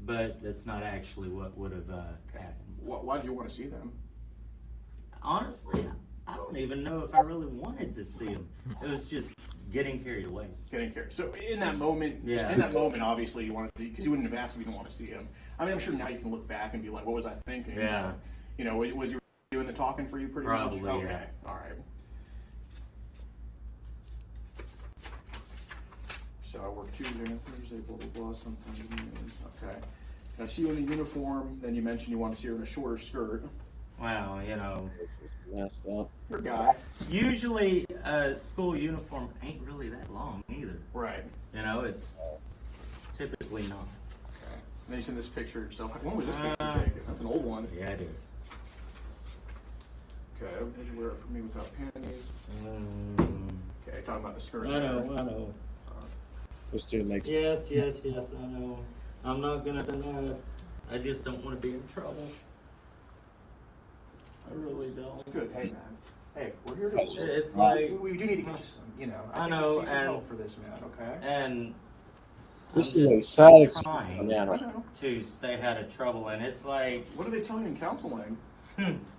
but that's not actually what would have happened. Why did you want to see them? Honestly, I don't even know if I really wanted to see him. It was just getting carried away. Getting carried. So in that moment, Yeah. obviously you wanted to, because you wouldn't have asked if you didn't want to see him. I mean, I'm sure now you can look back and be like, what was I thinking? Yeah. Was you doing the talking for you pretty Probably, much? Okay. yeah. All right. So I work Tuesday and Thursday, blah, blah, blah, sometimes evenings. Okay. I see you in the uniform, then you mentioned you want to see her in a shorter skirt. Wow, messed up. You're a guy. usually a school uniform ain't really that long either. Right. It's typically not. Okay. And then you send this picture of yourself. When was this picture taken? That's an old one. Yeah, it is. Okay. Did you wear it for me without panties? Um, Okay, talking about the skirt. I know. This dude makes. Yes, I know. I'm not gonna deny it. I just don't want to be in trouble. I really don't. It's good. Hey, man. Hey, we're here to. It's like, we do need to get you some. I think know, we need some and- help for this, man. Okay. and This I'm is a just sad I experience. know. to stay out of trouble, and it's like, What are they telling you in counseling?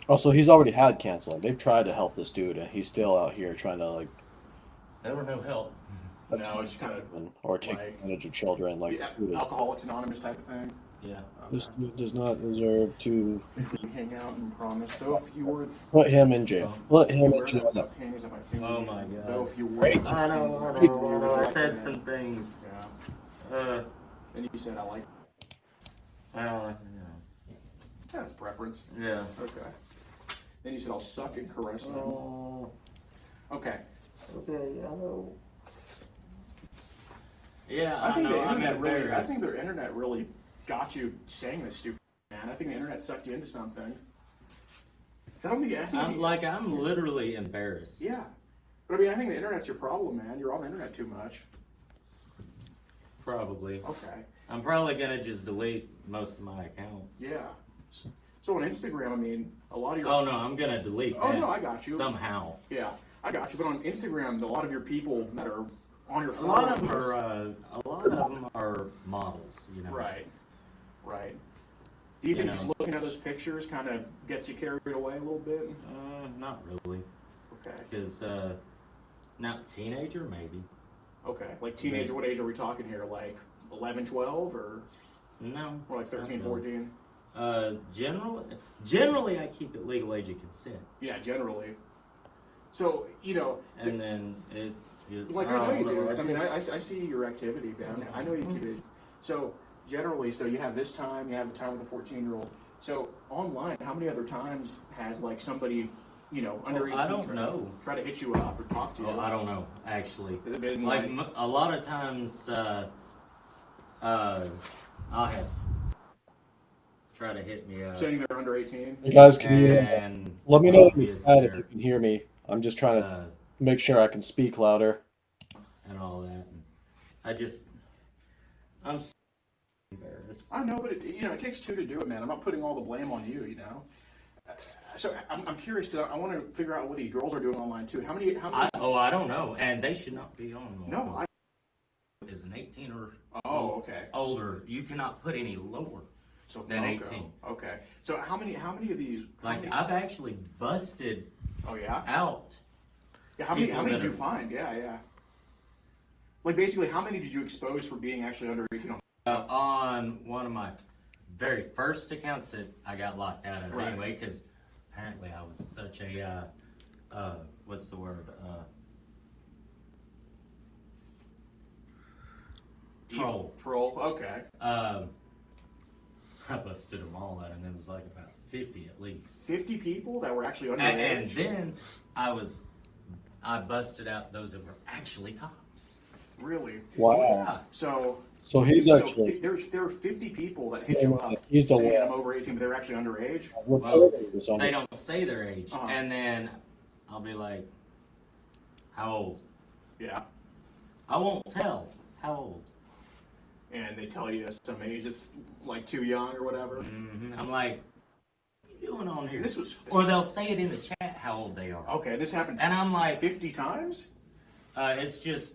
Also, he's already had counseling. They've tried to help this dude, and he's still out here trying to there were no help. No, it's kind of or take like- advantage of children. Like this dude is. Alcoholics Anonymous type of thing. Yeah. This dude does not deserve to You hang out and promise. Though if you were, put him in jail. Put him in wear jail. without panties, I might think. Oh my God. Though if you were. Great. I know. I said some things. Yeah. And you said I like. That's preference. Yeah. Okay. Then you said I'll suck and caress them. Oh. Okay. Okay, I know. Yeah, I think know. the internet I'm really. I embarrassed. think the internet really got you saying this stupid, man. I think the internet sucked you into something. I don't think. I'm literally embarrassed. Yeah, but I mean, I think the internet's your problem, man. You're on the internet too much. Probably. Okay. I'm probably gonna just delete most of my accounts. Yeah. So on Instagram, I mean, a lot of your. Oh no, I'm gonna delete. Oh that no, I got you. somehow. Yeah, I got you. But on Instagram, a lot of your people that are on your A phone. lot of them are models. You know. Right. Right. Do you think know. just looking at those pictures kind of gets you carried away a little bit? Not really. Okay. Because not teenager maybe. Okay. Like teenager, what age are we talking here? Like 11, 12 or No. more like 13, 14? Generally I keep it legal age of consent. Yeah, generally. So, you know. And then it Like, I know you do. I mean, I see your activity, Ben. I know you keep it. So, generally, so you have this time, you have the time with the 14-year-old. So, online, how many other times has, like, somebody, you know, under 18 I don't know. try to hit you up or talk to you? Oh, I don't know, actually. Has it been, like a lot of times, I'll have try to hit me up. saying they're under 18? You guys, can you And let me know in the obvious chat if they're, you can hear me? I'm just trying to uh, make sure I can speak louder. and all that. And I'm so embarrassed. I know, but it takes two to do it, man. I'm not putting all the blame on you, you know. So I'm curious because I want to figure out what these girls are doing online too. How many? I don't know, and they should not be on. No, is an 18 or okay. older. You cannot put any lower than 18. Okay. So how many of these? I've actually busted. Oh yeah. Out. Yeah. How many did you find? Yeah. Like basically, how many did you expose for being actually under 18 on one of my very first accounts that I got locked out of anyway, because apparently I was such a what's the word? Troll. Troll. Okay. I busted them all out, and there was like about 50 at least. 50 people that were actually under And then I busted out those that were actually cops. Really? Wow. Yeah. So he's actually. there are 50 people that hit you up He's the saying one. I'm over 18, but they're actually underage. They don't say their age, and then I'll be like, "How old?" Yeah. I won't tell. How old? And they tell you some age that's like too young or whatever. Mm-hmm. I'm like, "What are you doing on here?" Or they'll say it in the chat how old they are. Okay, this happened. And I'm like, 50 times. It's just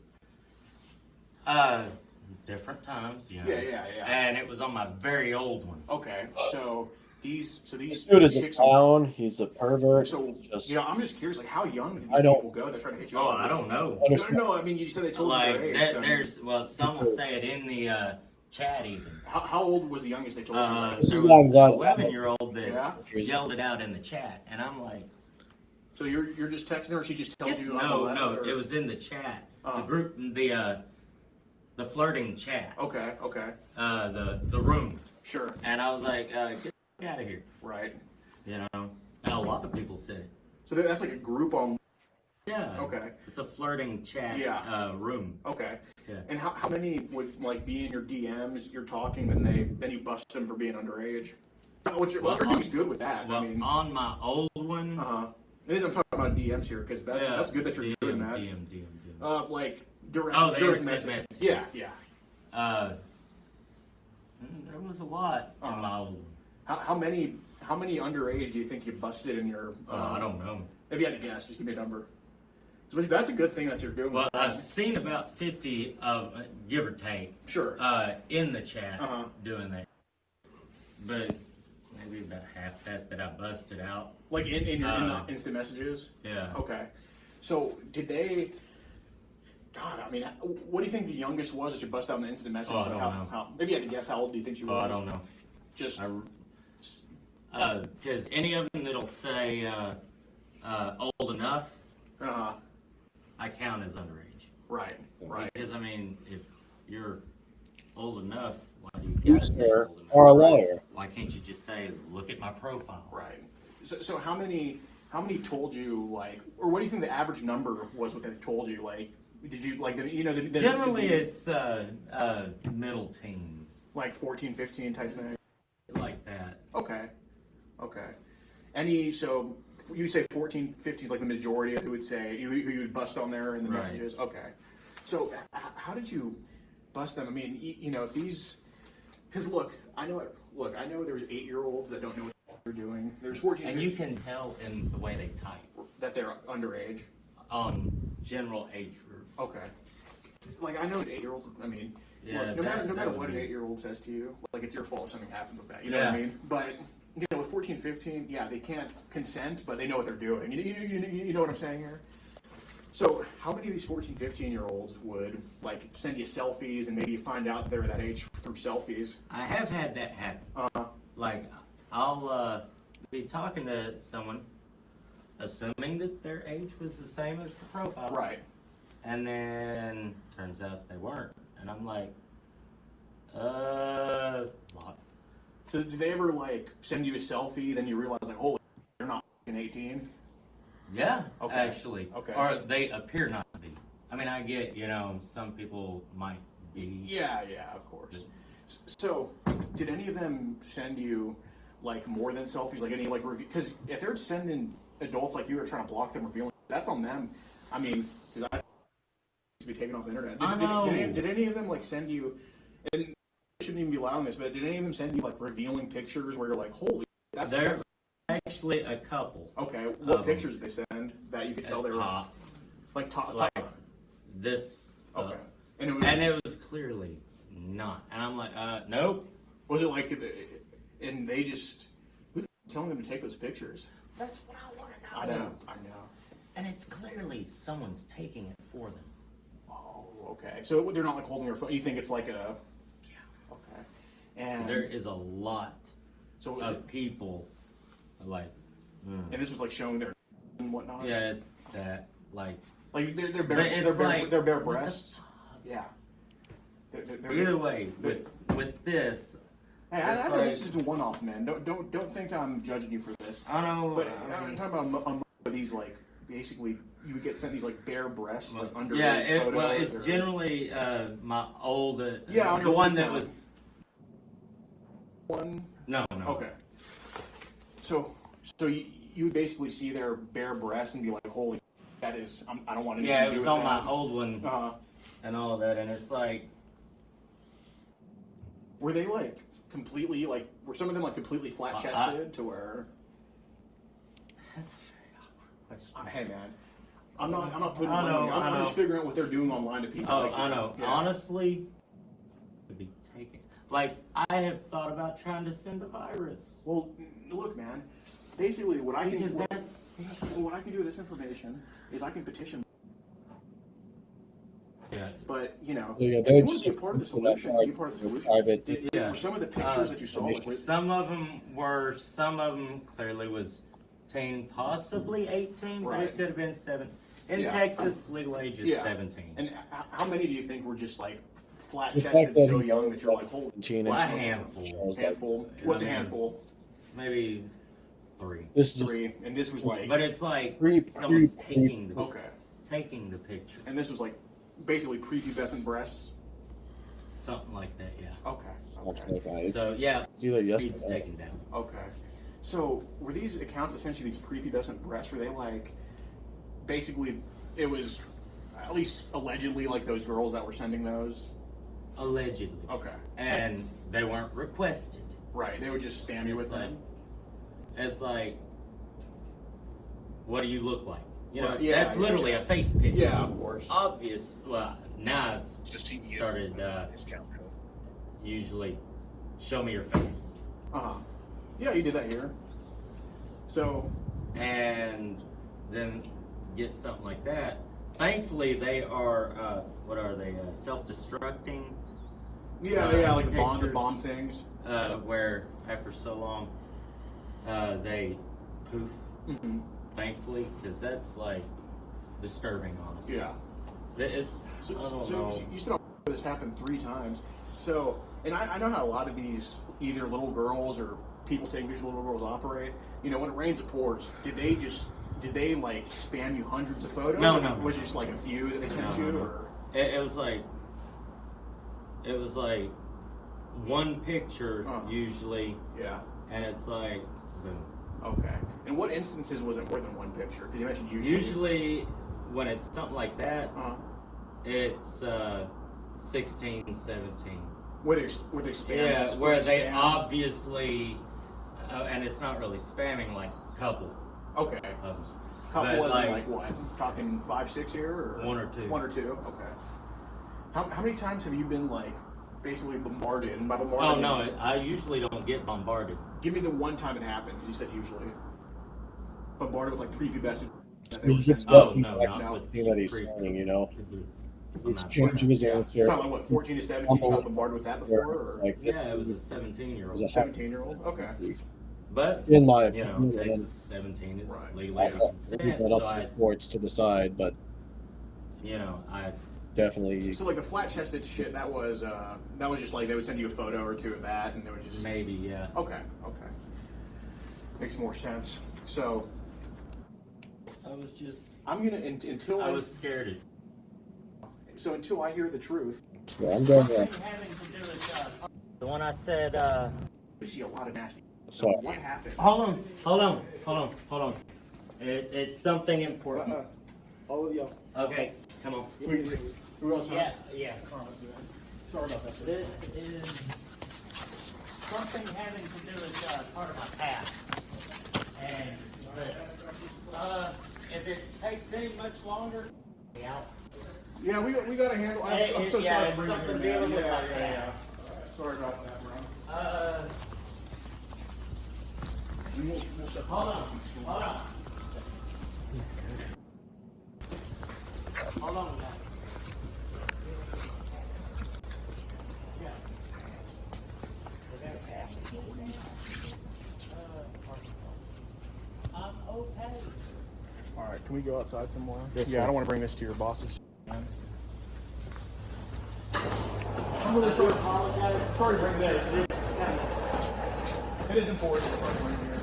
different times, you know. Yeah. And it was on my very old one. Okay, so these This dude is a chicks clown. He's a pervert. So just, I'm just curious, like how young do these I don't- people go that try to hit you Oh, up? I don't know. No, I mean you said they told you their age. So some will say it in the chat even. how old was the youngest they told you? This is There why I'm was glad- an 11-year-old that Yeah? yelled it out in the chat, and I'm like, So you're just texting her, or she just tells you? no, or? it was in the chat, the group, the flirting chat, Okay. the room, Sure. and I was like, get out of here, Right. you know. And a lot of people said it. So that's like a group on. Yeah. Okay. It's a flirting chat room. Okay. Yeah. And how many would like be in your DMs? You're talking, and then you bust them for being underage. Everything's good with that. Well, I mean, on my old one. I'm talking about DMs here because that's good that you're doing that. DM. Like direct. Oh, they direct instant messages. messages. Yeah. There was a lot in my old one. How many underage do you think you busted in your? I don't know. If you had to guess, just give me a number. So that's a good thing that you're doing. Well, I've seen about 50 of, give or take, Sure. in the chat Uh-huh. doing that. But maybe about half that I busted out. Like in the instant messages. Yeah. Okay. So did they? God, I mean, what do you think the youngest was that you busted out in the instant message? Oh, I don't know. Maybe you had to guess how old do you think she Oh, was? I don't know. Just. Because any of them that'll say old enough, I count as underage. Right. Because I mean, if you're old enough, why do you You You, gotta say sir, older men, are a right? liar. Why can't you just say, look at my profile? Right. So how many told you, like, or what do you think the average number was? What they told you, like, did you like the Generally, it's middle teens, like 14, 15 type thing? like that. Okay. Any, so you say 14, 15 is like the majority of who would say, who you would bust on there in the Right. messages? Okay. So how did you bust them? I mean, if these, because look, I know there's 8-year-olds that don't know what they're doing. There's 14, And you can tell in the way they type. that they're underage. General age group. Okay. Like, I know 8-year-olds, I mean, Yeah, look, no matter that what would an be- 8-year-old says to you, like, it's your fault if something happens with that, you know what I Yeah. mean? But, with 14, 15, yeah, they can't consent, but they know what they're doing. You know what I'm saying here? So, how many of these 14, 15-year-olds would, like, send you selfies and maybe you find out they're that age through selfies? I have had that happen. Like, I'll be talking to someone, assuming that their age was the same as the profile. Right. And then turns out they weren't. And I'm like, what? So, do they ever, like, send you a selfie, then you realize, like, holy, they're not fucking 18? Yeah, Okay. actually. Okay. Or they appear not to be. I mean, I get, some people might be. Yeah, of course. So, did any of them send you, like, more than selfies? Like, any, like, review? Because if they're sending adults like you are trying to block them revealing, that's on them. I mean, because I to be taken off the internet. I know. Did any of them, like, send you, and I shouldn't even be allowing this, but did any of them send you, like, revealing pictures where you're like, holy, that's Actually a couple. okay. What pictures did they send that you could tell they were top. like top? Like this. Okay. And it was clearly not. And I'm like, nope. Was it like, and they just who's telling them to take those pictures? That's what I want to know. I know. And it's clearly someone's taking it for them. Oh, okay. So they're not like holding their phone. You think it's like a Yeah. okay. So And there is a lot so was of people like, and this was like showing their and whatnot. yeah, it's that, like Like they're But bare, it's they're bare, like, they're bare what the breasts. Yeah. They're- either way, with this, Hey, I it's know this like- is a one-off, man. Don't think I'm judging you for this. I know. But I'm talking about these, like, basically you would get sent these like bare breasts, like underage yeah, photos. it's or- generally my old, Yeah, on the your one old that one. was, one. no. Okay. So you would basically see their bare breasts and be like, holy, that is, I don't want anything Yeah, to it do was with on that. my old one and all of that, and it's like, Were they like completely like? Were some of them like completely flat chested to where? that's a very awkward question. Hey man, I'm not putting I money on know, you. I I'm know. just figuring out what they're doing online to people. Oh, like I you. know. Yeah. Honestly, to be taken. Like, I have thought about trying to send a virus. Well, look, man. Basically, what I can Because what, that's sick. well, what I can do with this information is I can petition. Yeah. But Yeah, if you they're want just to be a part of the putting up, solution, be a part of the solution. private- Yeah. Were some of the pictures that you saw like, Some of them clearly was teen, possibly 18, but Right. it could have been 7. In Yeah. Texas, legal age is Yeah. 17. And how many do you think were just like flat The fact chested, that so he- young that you're like, holy Teenage Well, a handful. shows that- handful? What's a I mean, handful? Maybe 3. This is just 3, and this was like But it's like pre- someone's taking okay, taking the picture. and this was like basically prepubescent breasts. Something like that, yeah. Okay, So, yeah, It's either yes feed's or no. taken down. okay. So were these accounts essentially these prepubescent breasts? Were they like basically? It was at least allegedly like those girls that were sending those. Allegedly. Okay, And they weren't requested. right. They would just spam you with It's like, them. it's like, what do you look like? You know, Right, yeah, that's yeah, literally yeah. a face pic. Yeah, of course. Obvious. Well, now I've started usually show me your face. Yeah, you did that here. So And then get something like that. Thankfully, they are, what are they, self-destructing? yeah, like the Pictures. bomb things. Where after so long, they poof. Mm-hmm. Thankfully, because that's like disturbing, honestly. Yeah. I don't know. So you said this happened 3 times. So And I know how a lot of these either little girls or people taking pictures of little girls operate. You know, when it rains, it pours. Did they like spam you hundreds of photos? No, or no. Was it just like a few that they sent you? No. Or It was like one picture usually, yeah. and it's like boom. Okay. And what instances was it more than one picture? Because you mentioned usually. Usually, when it's something like that, it's 16, 17. Where they spam. Yeah, where they spam. obviously, and it's not really spamming, like couple. Okay. Couple but as like, in like what? Talking 5, 6 here, or one or two. One or two. Okay. How many times have you been like basically bombarded? And by Oh bombarded, no, I usually don't get bombarded. give me the one time it happened. Because you said usually. Bombarded with like creepy messages. Oh no, not No. with Thing that he's creep. saying, you know, I'm it's not changing his answer. Talking like what, 14 to 17? You got bombarded with that before? Or Like, Yeah, it was a 17-year-old. 17-year-old? Okay. But in my you know, opinion, Texas 17 is Right. legally I'll consent, leave that so up to the courts to decide, but I definitely. So like the flat-chested shit, that was just like they would send you a photo or two of that, and they would just maybe, yeah. Okay. Makes more sense. So I was just, I'm gonna until I was scared. So until I hear the truth, Yeah, I'm going there. The one I said, we see a lot of nasty. So Sorry. what happened? hold on. It's something important. All of y'all. Okay, come on. Who else? Yeah, yeah. Sorry about that. Sir. This is something having to do with part of my past. And if it takes any much longer, out. Yeah, we got to handle. I'm so yeah, sorry it's for bringing something you dealing with yeah, my yeah. Sorry about that, bro. Hold on. Hold on now. I'm okay. All right, can we go outside somewhere? This Yeah, I way. don't want to bring this to your boss's. I'm really sorry. Sorry to bring this. It is important. Sorry to bring it here.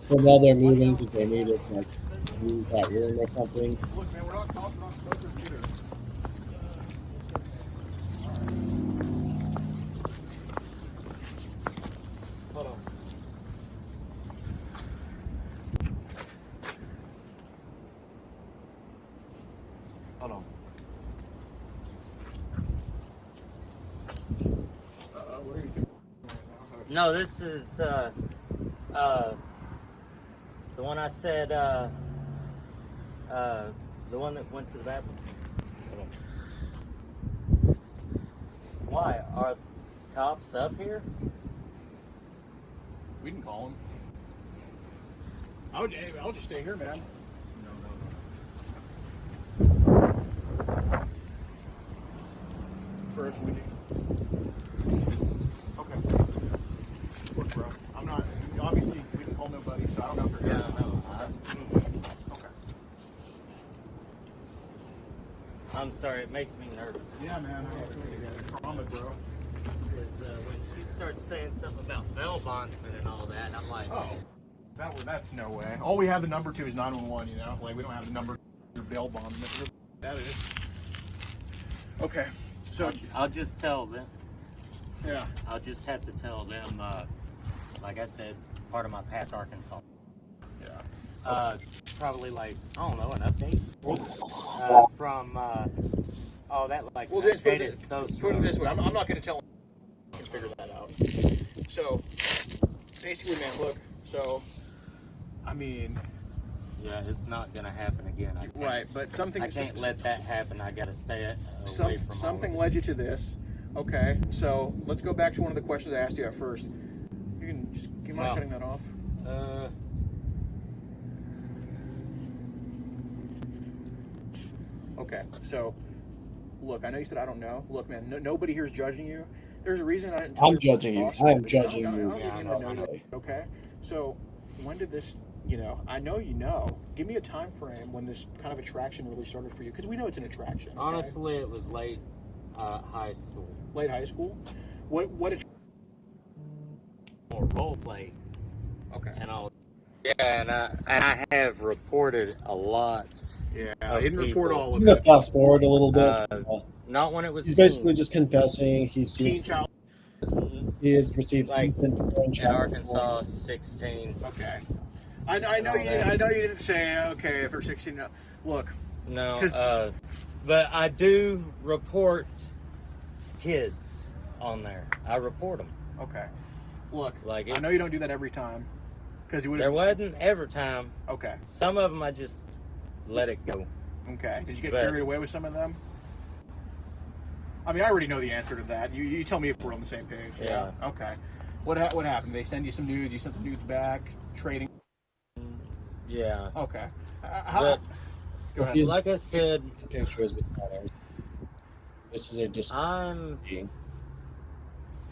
So now they're moving because they needed like move that room or something. Look, man, we're not talking on smokers either. Hold on. Hold on. What are you thinking? No, this is the one I said the one that went to the bathroom. Why are cops up here? We can call him. I'll just stay here, man. For if we do. Okay. Look, bro, I'm not. Obviously, we can call nobody, so I don't know if they're here. no. Okay. I'm sorry, it makes me nervous. Yeah, man. I trauma, bro. Because when she starts saying something about bail bondsmen and all that, I'm like, Oh, that's no way. All we have the number to is 911. You know, like we don't have the number to bail bond. That is. Okay. So I'll just tell them. yeah. I'll just have to tell them, like I said, part of my past Arkansas. Yeah. Probably like, I don't know, an update from all that, like, Well, just put updated it, so put strong. it this way. I'm not going to tell him. I can figure that out. So, basically, man, look. So, I mean, Yeah, it's not gonna happen again. I can't, right, but something. I can't let that happen. I gotta stay away from all something of it. led you to this. Okay, so let's go back to one of the questions I asked you at first. You can just, do you mind Well, cutting that off? Okay, so look, I know you said I don't know. Look, man, nobody here is judging you. There's a reason I didn't tell I'm your judging you. boss I'm this. I don't- judging I don't you. need Yeah, I him know, to I know. Okay, so when did this you know, I know you know. Give me a time frame when this kind of attraction really started for you, because we know it's an attraction. Okay? Honestly, it was late high school. Late high school. What? More role play Okay. and all. Yeah, and I have reported a lot. Yeah, of I didn't report people. all I'm of gonna it. fast forward a little bit. Not when it was. He's basically teen. just confessing. Teen child. He has received Like infant porn in child Arkansas, 16. Okay. I know you. I know you didn't say okay if they're 16. Look. No, 'Cause- but I do report kids on there. I report them. Okay. Look. Like I know you don't do that every time, because you would. There wasn't every time. Okay. Some of them I just let it go. Okay. Did you get But- carried away with some of them? I mean, I already know the answer to that. You tell me if we're on the same page. Yeah. Okay. What happened? They send you some nudes. You sent some nudes back. Trading. Yeah. Okay. But Go ahead. He's- like I said, pictures with minors. This is a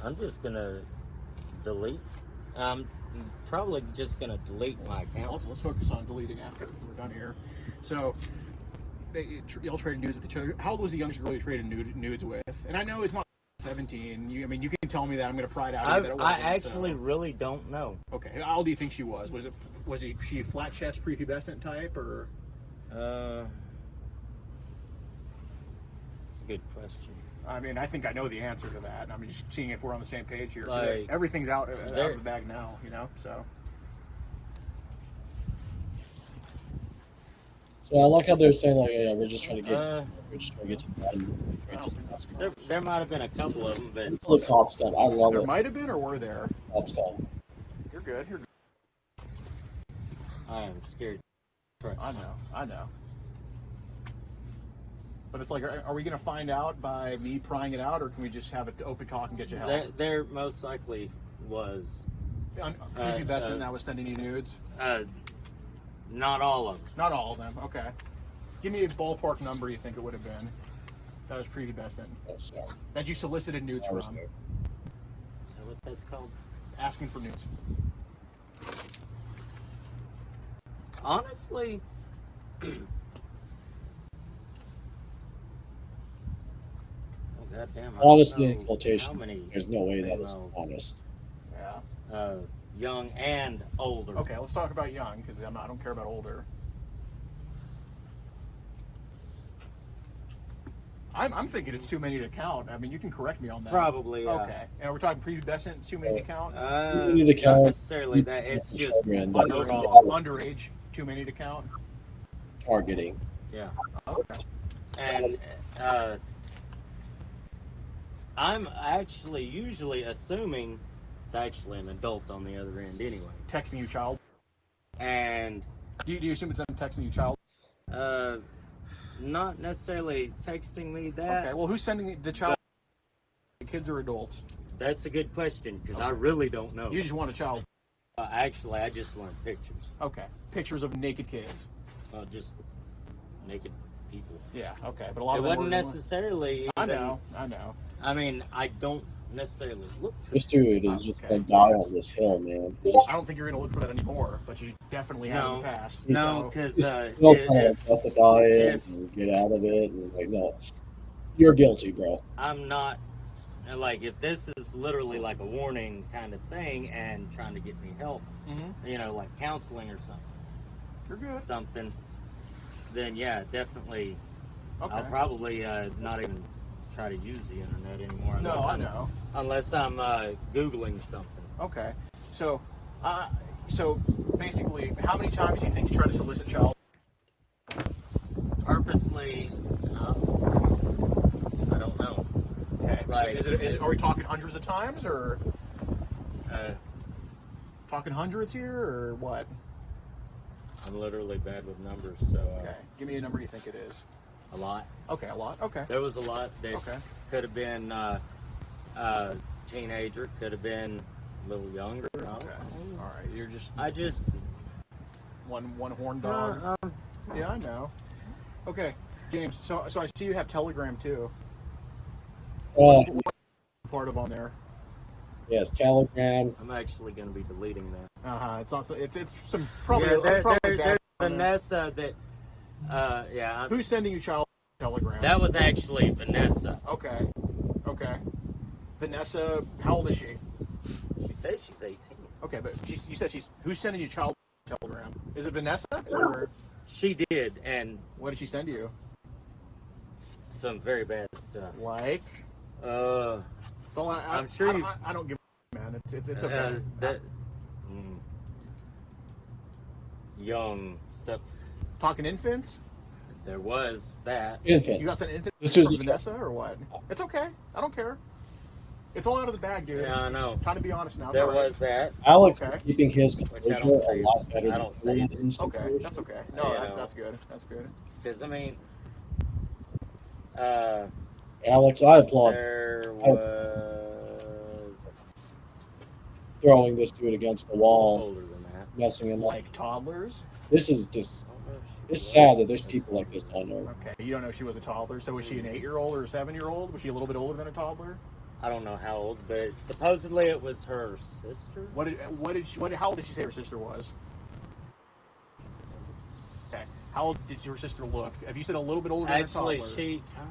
I'm just gonna delete. I'm probably just gonna delete my account. Let's focus on deleting after we're done here. So, y'all traded nudes with each other. How old was the youngest girl you traded nudes with? And I know it's not 17. I mean, you can tell me that. I'm going to pry it out of you that it I wasn't. actually really don't know. Okay. How old do you think she was? Was she a flat chest prepubescent type or? That's a good question. I mean, I think I know the answer to that. I mean, just seeing if we're on the same page here. 'Cause Like, everything's out of the bag now, you know. So. So I like how they're saying like, yeah, we're just trying to get to the bottom. There might have been a couple of them, but Until the cops come, I love There it. might have been, or were there? Cops come. You're good. You're good. I am scared. I know. But it's like, are we going to find out by me prying it out, or can we just have an open talk and get you help? There most likely was. Prepubescent that was sending you nudes? Not all of them. Not all of them. Okay. Give me a ballpark number you think it would have been. That was prepubescent. Oh, sorry. That you solicited nudes from. Is that what that's called? Asking for nudes. Honestly, oh goddamn! Honestly, in How quotation, many there's no way that is females, honest. Yeah. Young and older. Okay, let's talk about young, because I don't care about older. I'm thinking it's too many to count. I mean, you can correct me on that. Probably. Okay. And we're talking prepubescent, it's too many to count? You need to count. Not necessarily that. It's just Overall. Underage, too many to count? Targeting. Yeah. Okay. And I'm actually usually assuming it's actually an adult on the other end anyway. Texting you child? And Do you assume it's them texting you child? not necessarily texting me that. Okay, well, who's sending the child? Kids or adults? That's a good question because I really don't know. You just want a child. Actually, I just want pictures. Okay. Pictures of naked kids. Just naked people. Yeah, okay. But a lot It of them wasn't were- necessarily. I even- know. I mean, I don't necessarily look for This dude is just Okay. a guy on this hill, man. I don't think you're going to look for that anymore, but you definitely have in the past. No, So- because He's still trying to justify it if- and get out of it. And like, no, you're guilty, bro. I'm not like if this is literally like a warning kind of thing and trying to get me help, you know, like counseling or something. You're good. Something. Then yeah, definitely. Okay. I'll probably not even try to use the internet anymore. No, I know. Unless I'm Googling something. Okay. So, so basically, how many times do you think you try to solicit child? Purposely, I don't know. Okay. Like- Are we talking hundreds of times, or Uh, talking hundreds here, or what? I'm literally bad with numbers, so Okay. Give me a number you think it is. a lot. Okay, a lot. Okay. There was a lot that Okay. could have been teenager, could have been a little younger. I don't Okay. know. All right. You're just I just one horn dog. Yeah, I know. Okay, James. So I see you have Telegram too. Part of on there. Yes, Telegram. I'm actually going to be deleting that. It's not. It's some probably. Yeah, probably there's Vanessa that. Who's sending you child telegrams? That was actually Vanessa. Okay. Vanessa, how old is she? She says she's 18. Okay, but you said she's. Who's sending you child telegram? Is it Vanessa? Or she did, and what did she send you? Some very bad stuff. Like. It's all I'm sure I don't give a man. It's okay. Young stuff. Talking infants? There was that. Infants. You got some infants from Vanessa or what? It's okay. I don't care. It's all out of the bag, dude. Yeah, I know. Trying to be honest now. There was that. Alex is keeping his composure a lot better I don't say it. Okay, that's okay. No, that's good. That's good. Because, I mean, Alex, I applaud. There was throwing this dude against the wall, older than that. messing him like toddlers. This is just. It's sad that there's people like this on there. Okay, you don't know if she was a toddler. So was she an 8-year-old or a 7-year-old? Was she a little bit older than a toddler? I don't know how old, but supposedly it was her sister. How old did she say her sister was? Okay. How old did your sister look? Have you said a little bit older than a toddler? Actually, she kind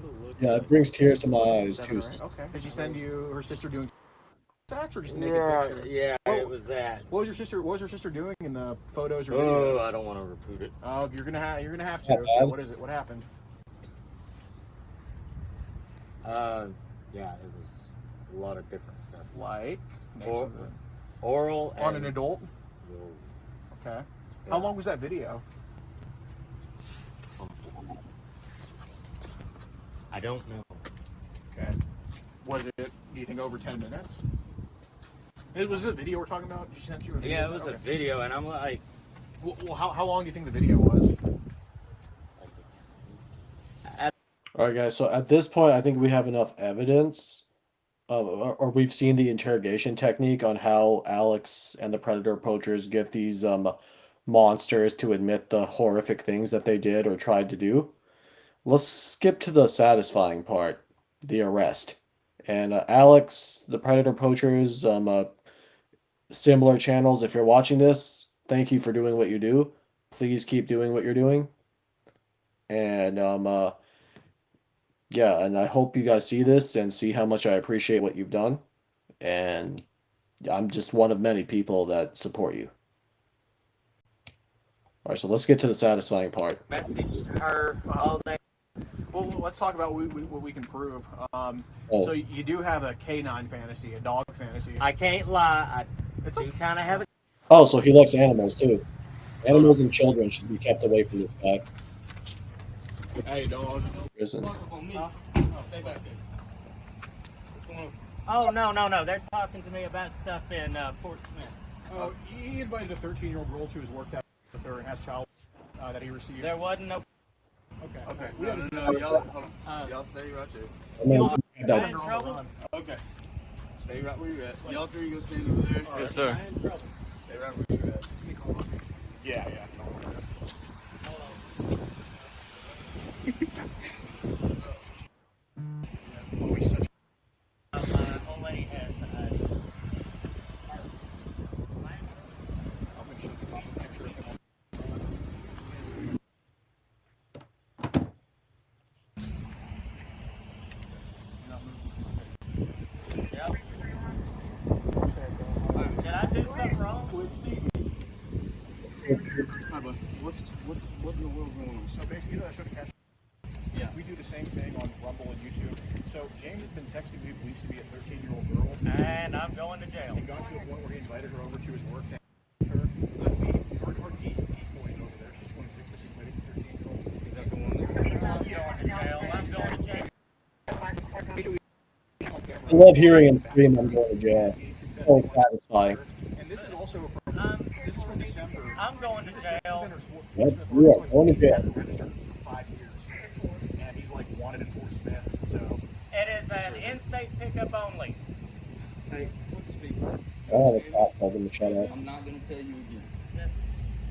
of looked. Yeah, it brings tears to my eyes too. Right? Okay. Did she send you her sister doing sex or just a naked picture? Yeah, it was that. What was your sister doing in the photos or videos? Oh, I don't want to repeat it. Oh, you're gonna have to. So what is it? What happened? Yeah, it was a lot of different stuff. Like oral on an adult. Okay. Yeah. How long was that video? I don't know. Okay. Was it? Do you think over 10 minutes? Was it a video we're talking about? Did she send you a video? Yeah, it was a video, and I'm like, well, how long do you think the video was? All right, guys. So at this point, I think we have enough evidence, or we've seen the interrogation technique on how Alex and the predator poachers get these monsters to admit the horrific things that they did or tried to do. Let's skip to the satisfying part, the arrest. And Alex, the predator poachers, similar channels. If you're watching this, thank you for doing what you do. Please keep doing what you're doing. And yeah, and I hope you guys see this and see how much I appreciate what you've done. And I'm just one of many people that support you. All right, so let's get to the satisfying part. Messaged her all day. Well, let's talk about what we can prove. So you do have a canine fantasy, a dog fantasy. I can't lie. I do kind of have it. Oh, so he likes animals too. Animals and children should be kept away from this guy. Hey, dog. Prison. Stay back there. Oh, no. They're talking to me about stuff in Fort Smith. Oh, he invited a 13-year-old girl to his work that with her and has child that he received. There wasn't no. Okay. Y'all stay right there. Am I in trouble? Okay. Stay right where you're at. Y'all three go stand over there. Yes, sir. Am I in trouble? Stay right where you're at. Yeah. Oh, he's such My old lady has Did I do something wrong? Hi, bud. What in the world's going on? So basically, you know that show to catch. Yeah. We do the same thing on Rumble and YouTube. So James has been texting me believes to be a 13-year-old girl. And I'm going to jail. He got to a point where he invited her over to his work. Our decoy over there. She's 26, but she's married to a 13-year-old. Is that the one that... I'm going to jail. I love hearing him scream, "I'm going to jail." So satisfying. And this is also from December. I'm going to jail. Yep, you are going to jail. Registered for 5 years. And he's like wanted in Fort Smith. So It is an in-state pickup only. Hey, speak. Oh, the cop told him to shut up. I'm not going to tell you again. Yes.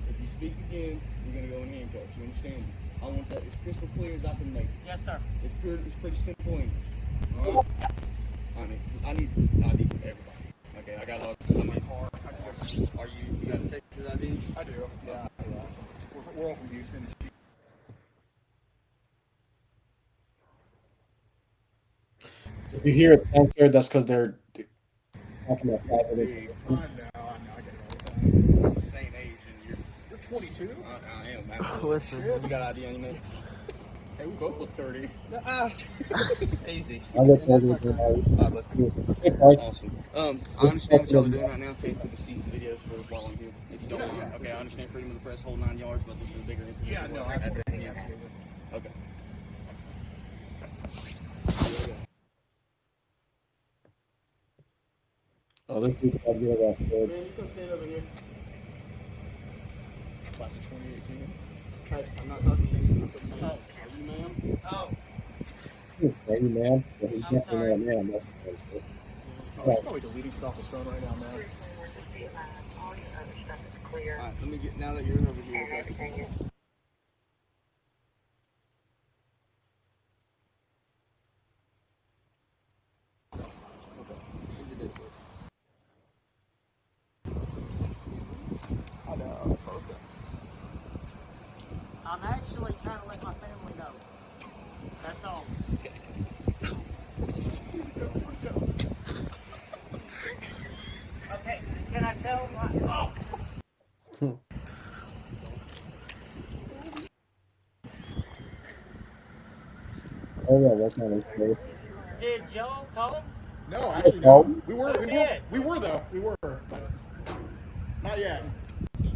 If you speak again, you're going to go in handcuffs. You understand me? I want that as crystal clear as I can make it. Yes, sir. It's pretty simple English. All right? I need everybody. Okay, I got a lot. Are you got a Texas ID? I do. Yeah. We're all from Houston. If you hear it censored, that's because they're talking about private I information. know. I get it all the time. We're the same age, and You're 22. I am. Absolutely. You got ID on you, man? Hey, we both look 30. Easy. I look And that's older not than crazy. I All right, bud. Hey, Mike. Awesome. I understand what y'all are doing right now. Can't put the cease the videos for while I'm here. If you don't want to. Okay, I understand freedom of the press, whole 9 yards, but this is a bigger incident. Yeah, no, absolutely. Okay. Oh, this dude's about to get arrested. Man, you come stand over here. Class of 2018. Hey, I'm not talking to you. Are you, ma'am? Oh. Hey, man. Yeah, he's definitely not a man. That's for sure. Oh, he's probably deleting stuff off his phone right now, man. Alright, let me get, now that you're over here, okay? I'm actually trying to let my family know. That's all. Okay, can I tell my... Oh! Oh, yeah, that's not his face. Did y'all call him? No, actually, no. We were though. We were, but not yet.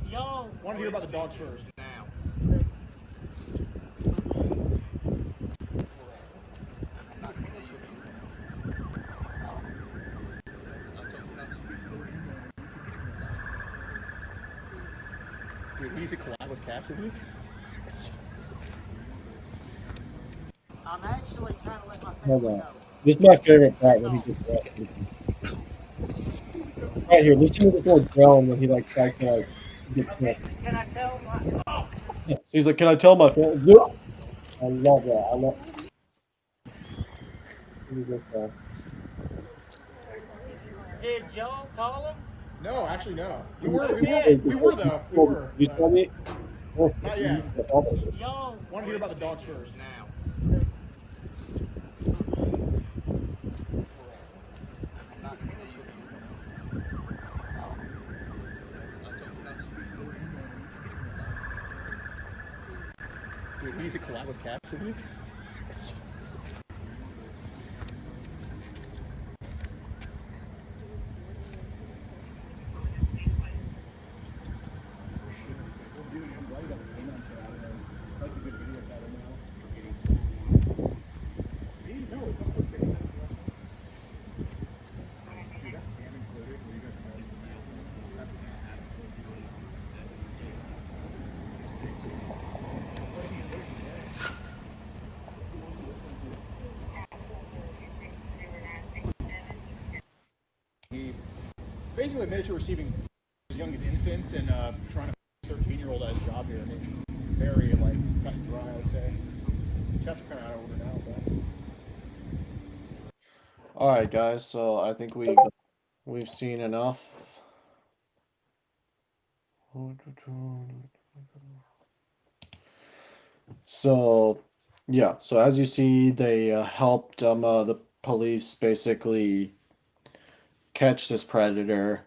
Y'all... Want to hear about the dogs first? Now. Dude, he's a collab with Cassidy. I'm actually trying to let my Hold family on. know. This is my favorite part when he gets arrested. Right here, listen to this little drone when he like tries to like get Okay, killed. can I tell my... Oh! So he's like, "Can I tell my family?" I love that. I love. Look at this guy. Did y'all call him? No, actually, no. We Who were did? though. We were. You but tell me. Not yet. Y'all... Want to hear about the dogs first? Now. Dude, he's a collab with Cassidy. He basically admitted to receiving as young as infants and trying to 13-year-old at his job here. I mean, very like cut and dry, I would say. Chaps are kind of out of order now, but. All right, guys. So I think we've seen enough. So yeah. So as you see, they helped the police basically catch this predator.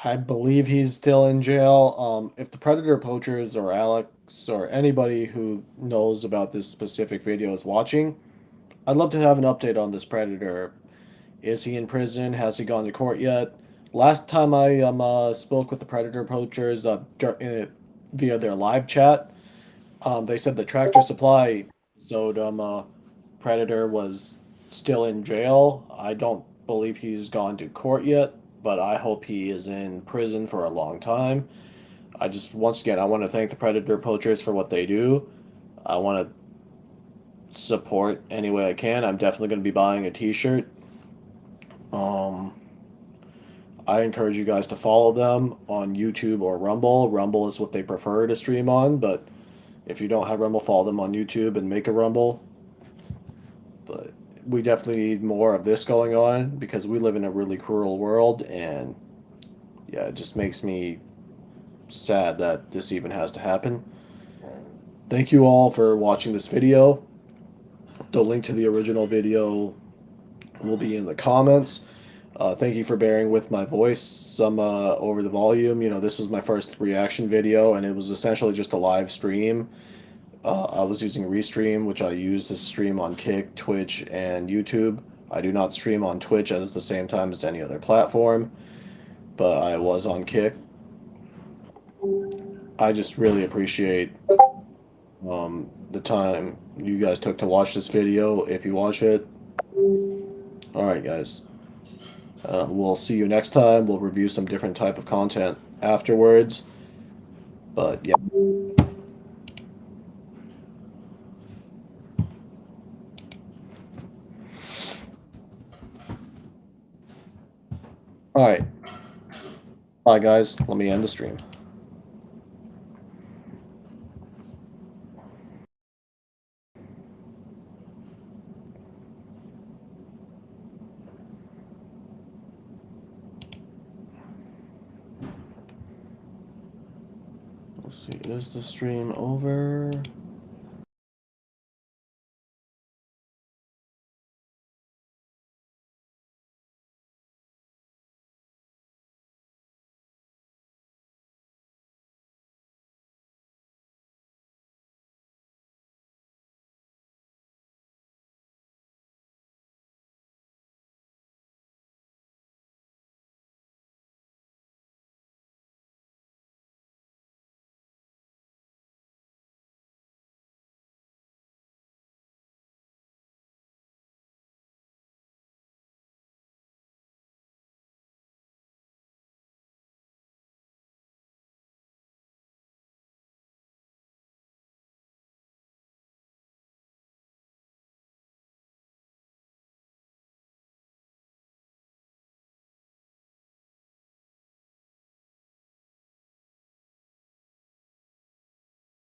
I believe he's still in jail. If the predator poachers or Alex or anybody who knows about this specific video is watching, I'd love to have an update on this predator. Is he in prison? Has he gone to court yet? Last time I spoke with the predator poachers via their live chat, they said the Tractor Supply episode predator was still in jail. I don't believe he's gone to court yet, but I hope he is in prison for a long time. I just once again I want to thank the predator poachers for what they do. I want to support any way I can. I'm definitely going to be buying a T-shirt. Um, I encourage you guys to follow them on YouTube or Rumble. Rumble is what they prefer to stream on, but if you don't have Rumble, follow them on YouTube and make a Rumble. But we definitely need more of this going on because we live in a really cruel world, and yeah, it just makes me sad that this even has to happen. Thank you all for watching this video. The link to the original video will be in the comments. Thank you for bearing with my voice some over the volume. You know, this was my first reaction video, and it was essentially just a live stream. I was using Restream, which I use to stream on Kick, Twitch, and YouTube. I do not stream on Twitch at the same time as any other platform, but I was on Kick. I just really appreciate the time you guys took to watch this video, if you watch it. Alright, guys. We'll see you next time. We'll review some different type of content afterwards. But, yeah. Alright. Bye, guys. Let me end the stream. Let's see, is the stream over?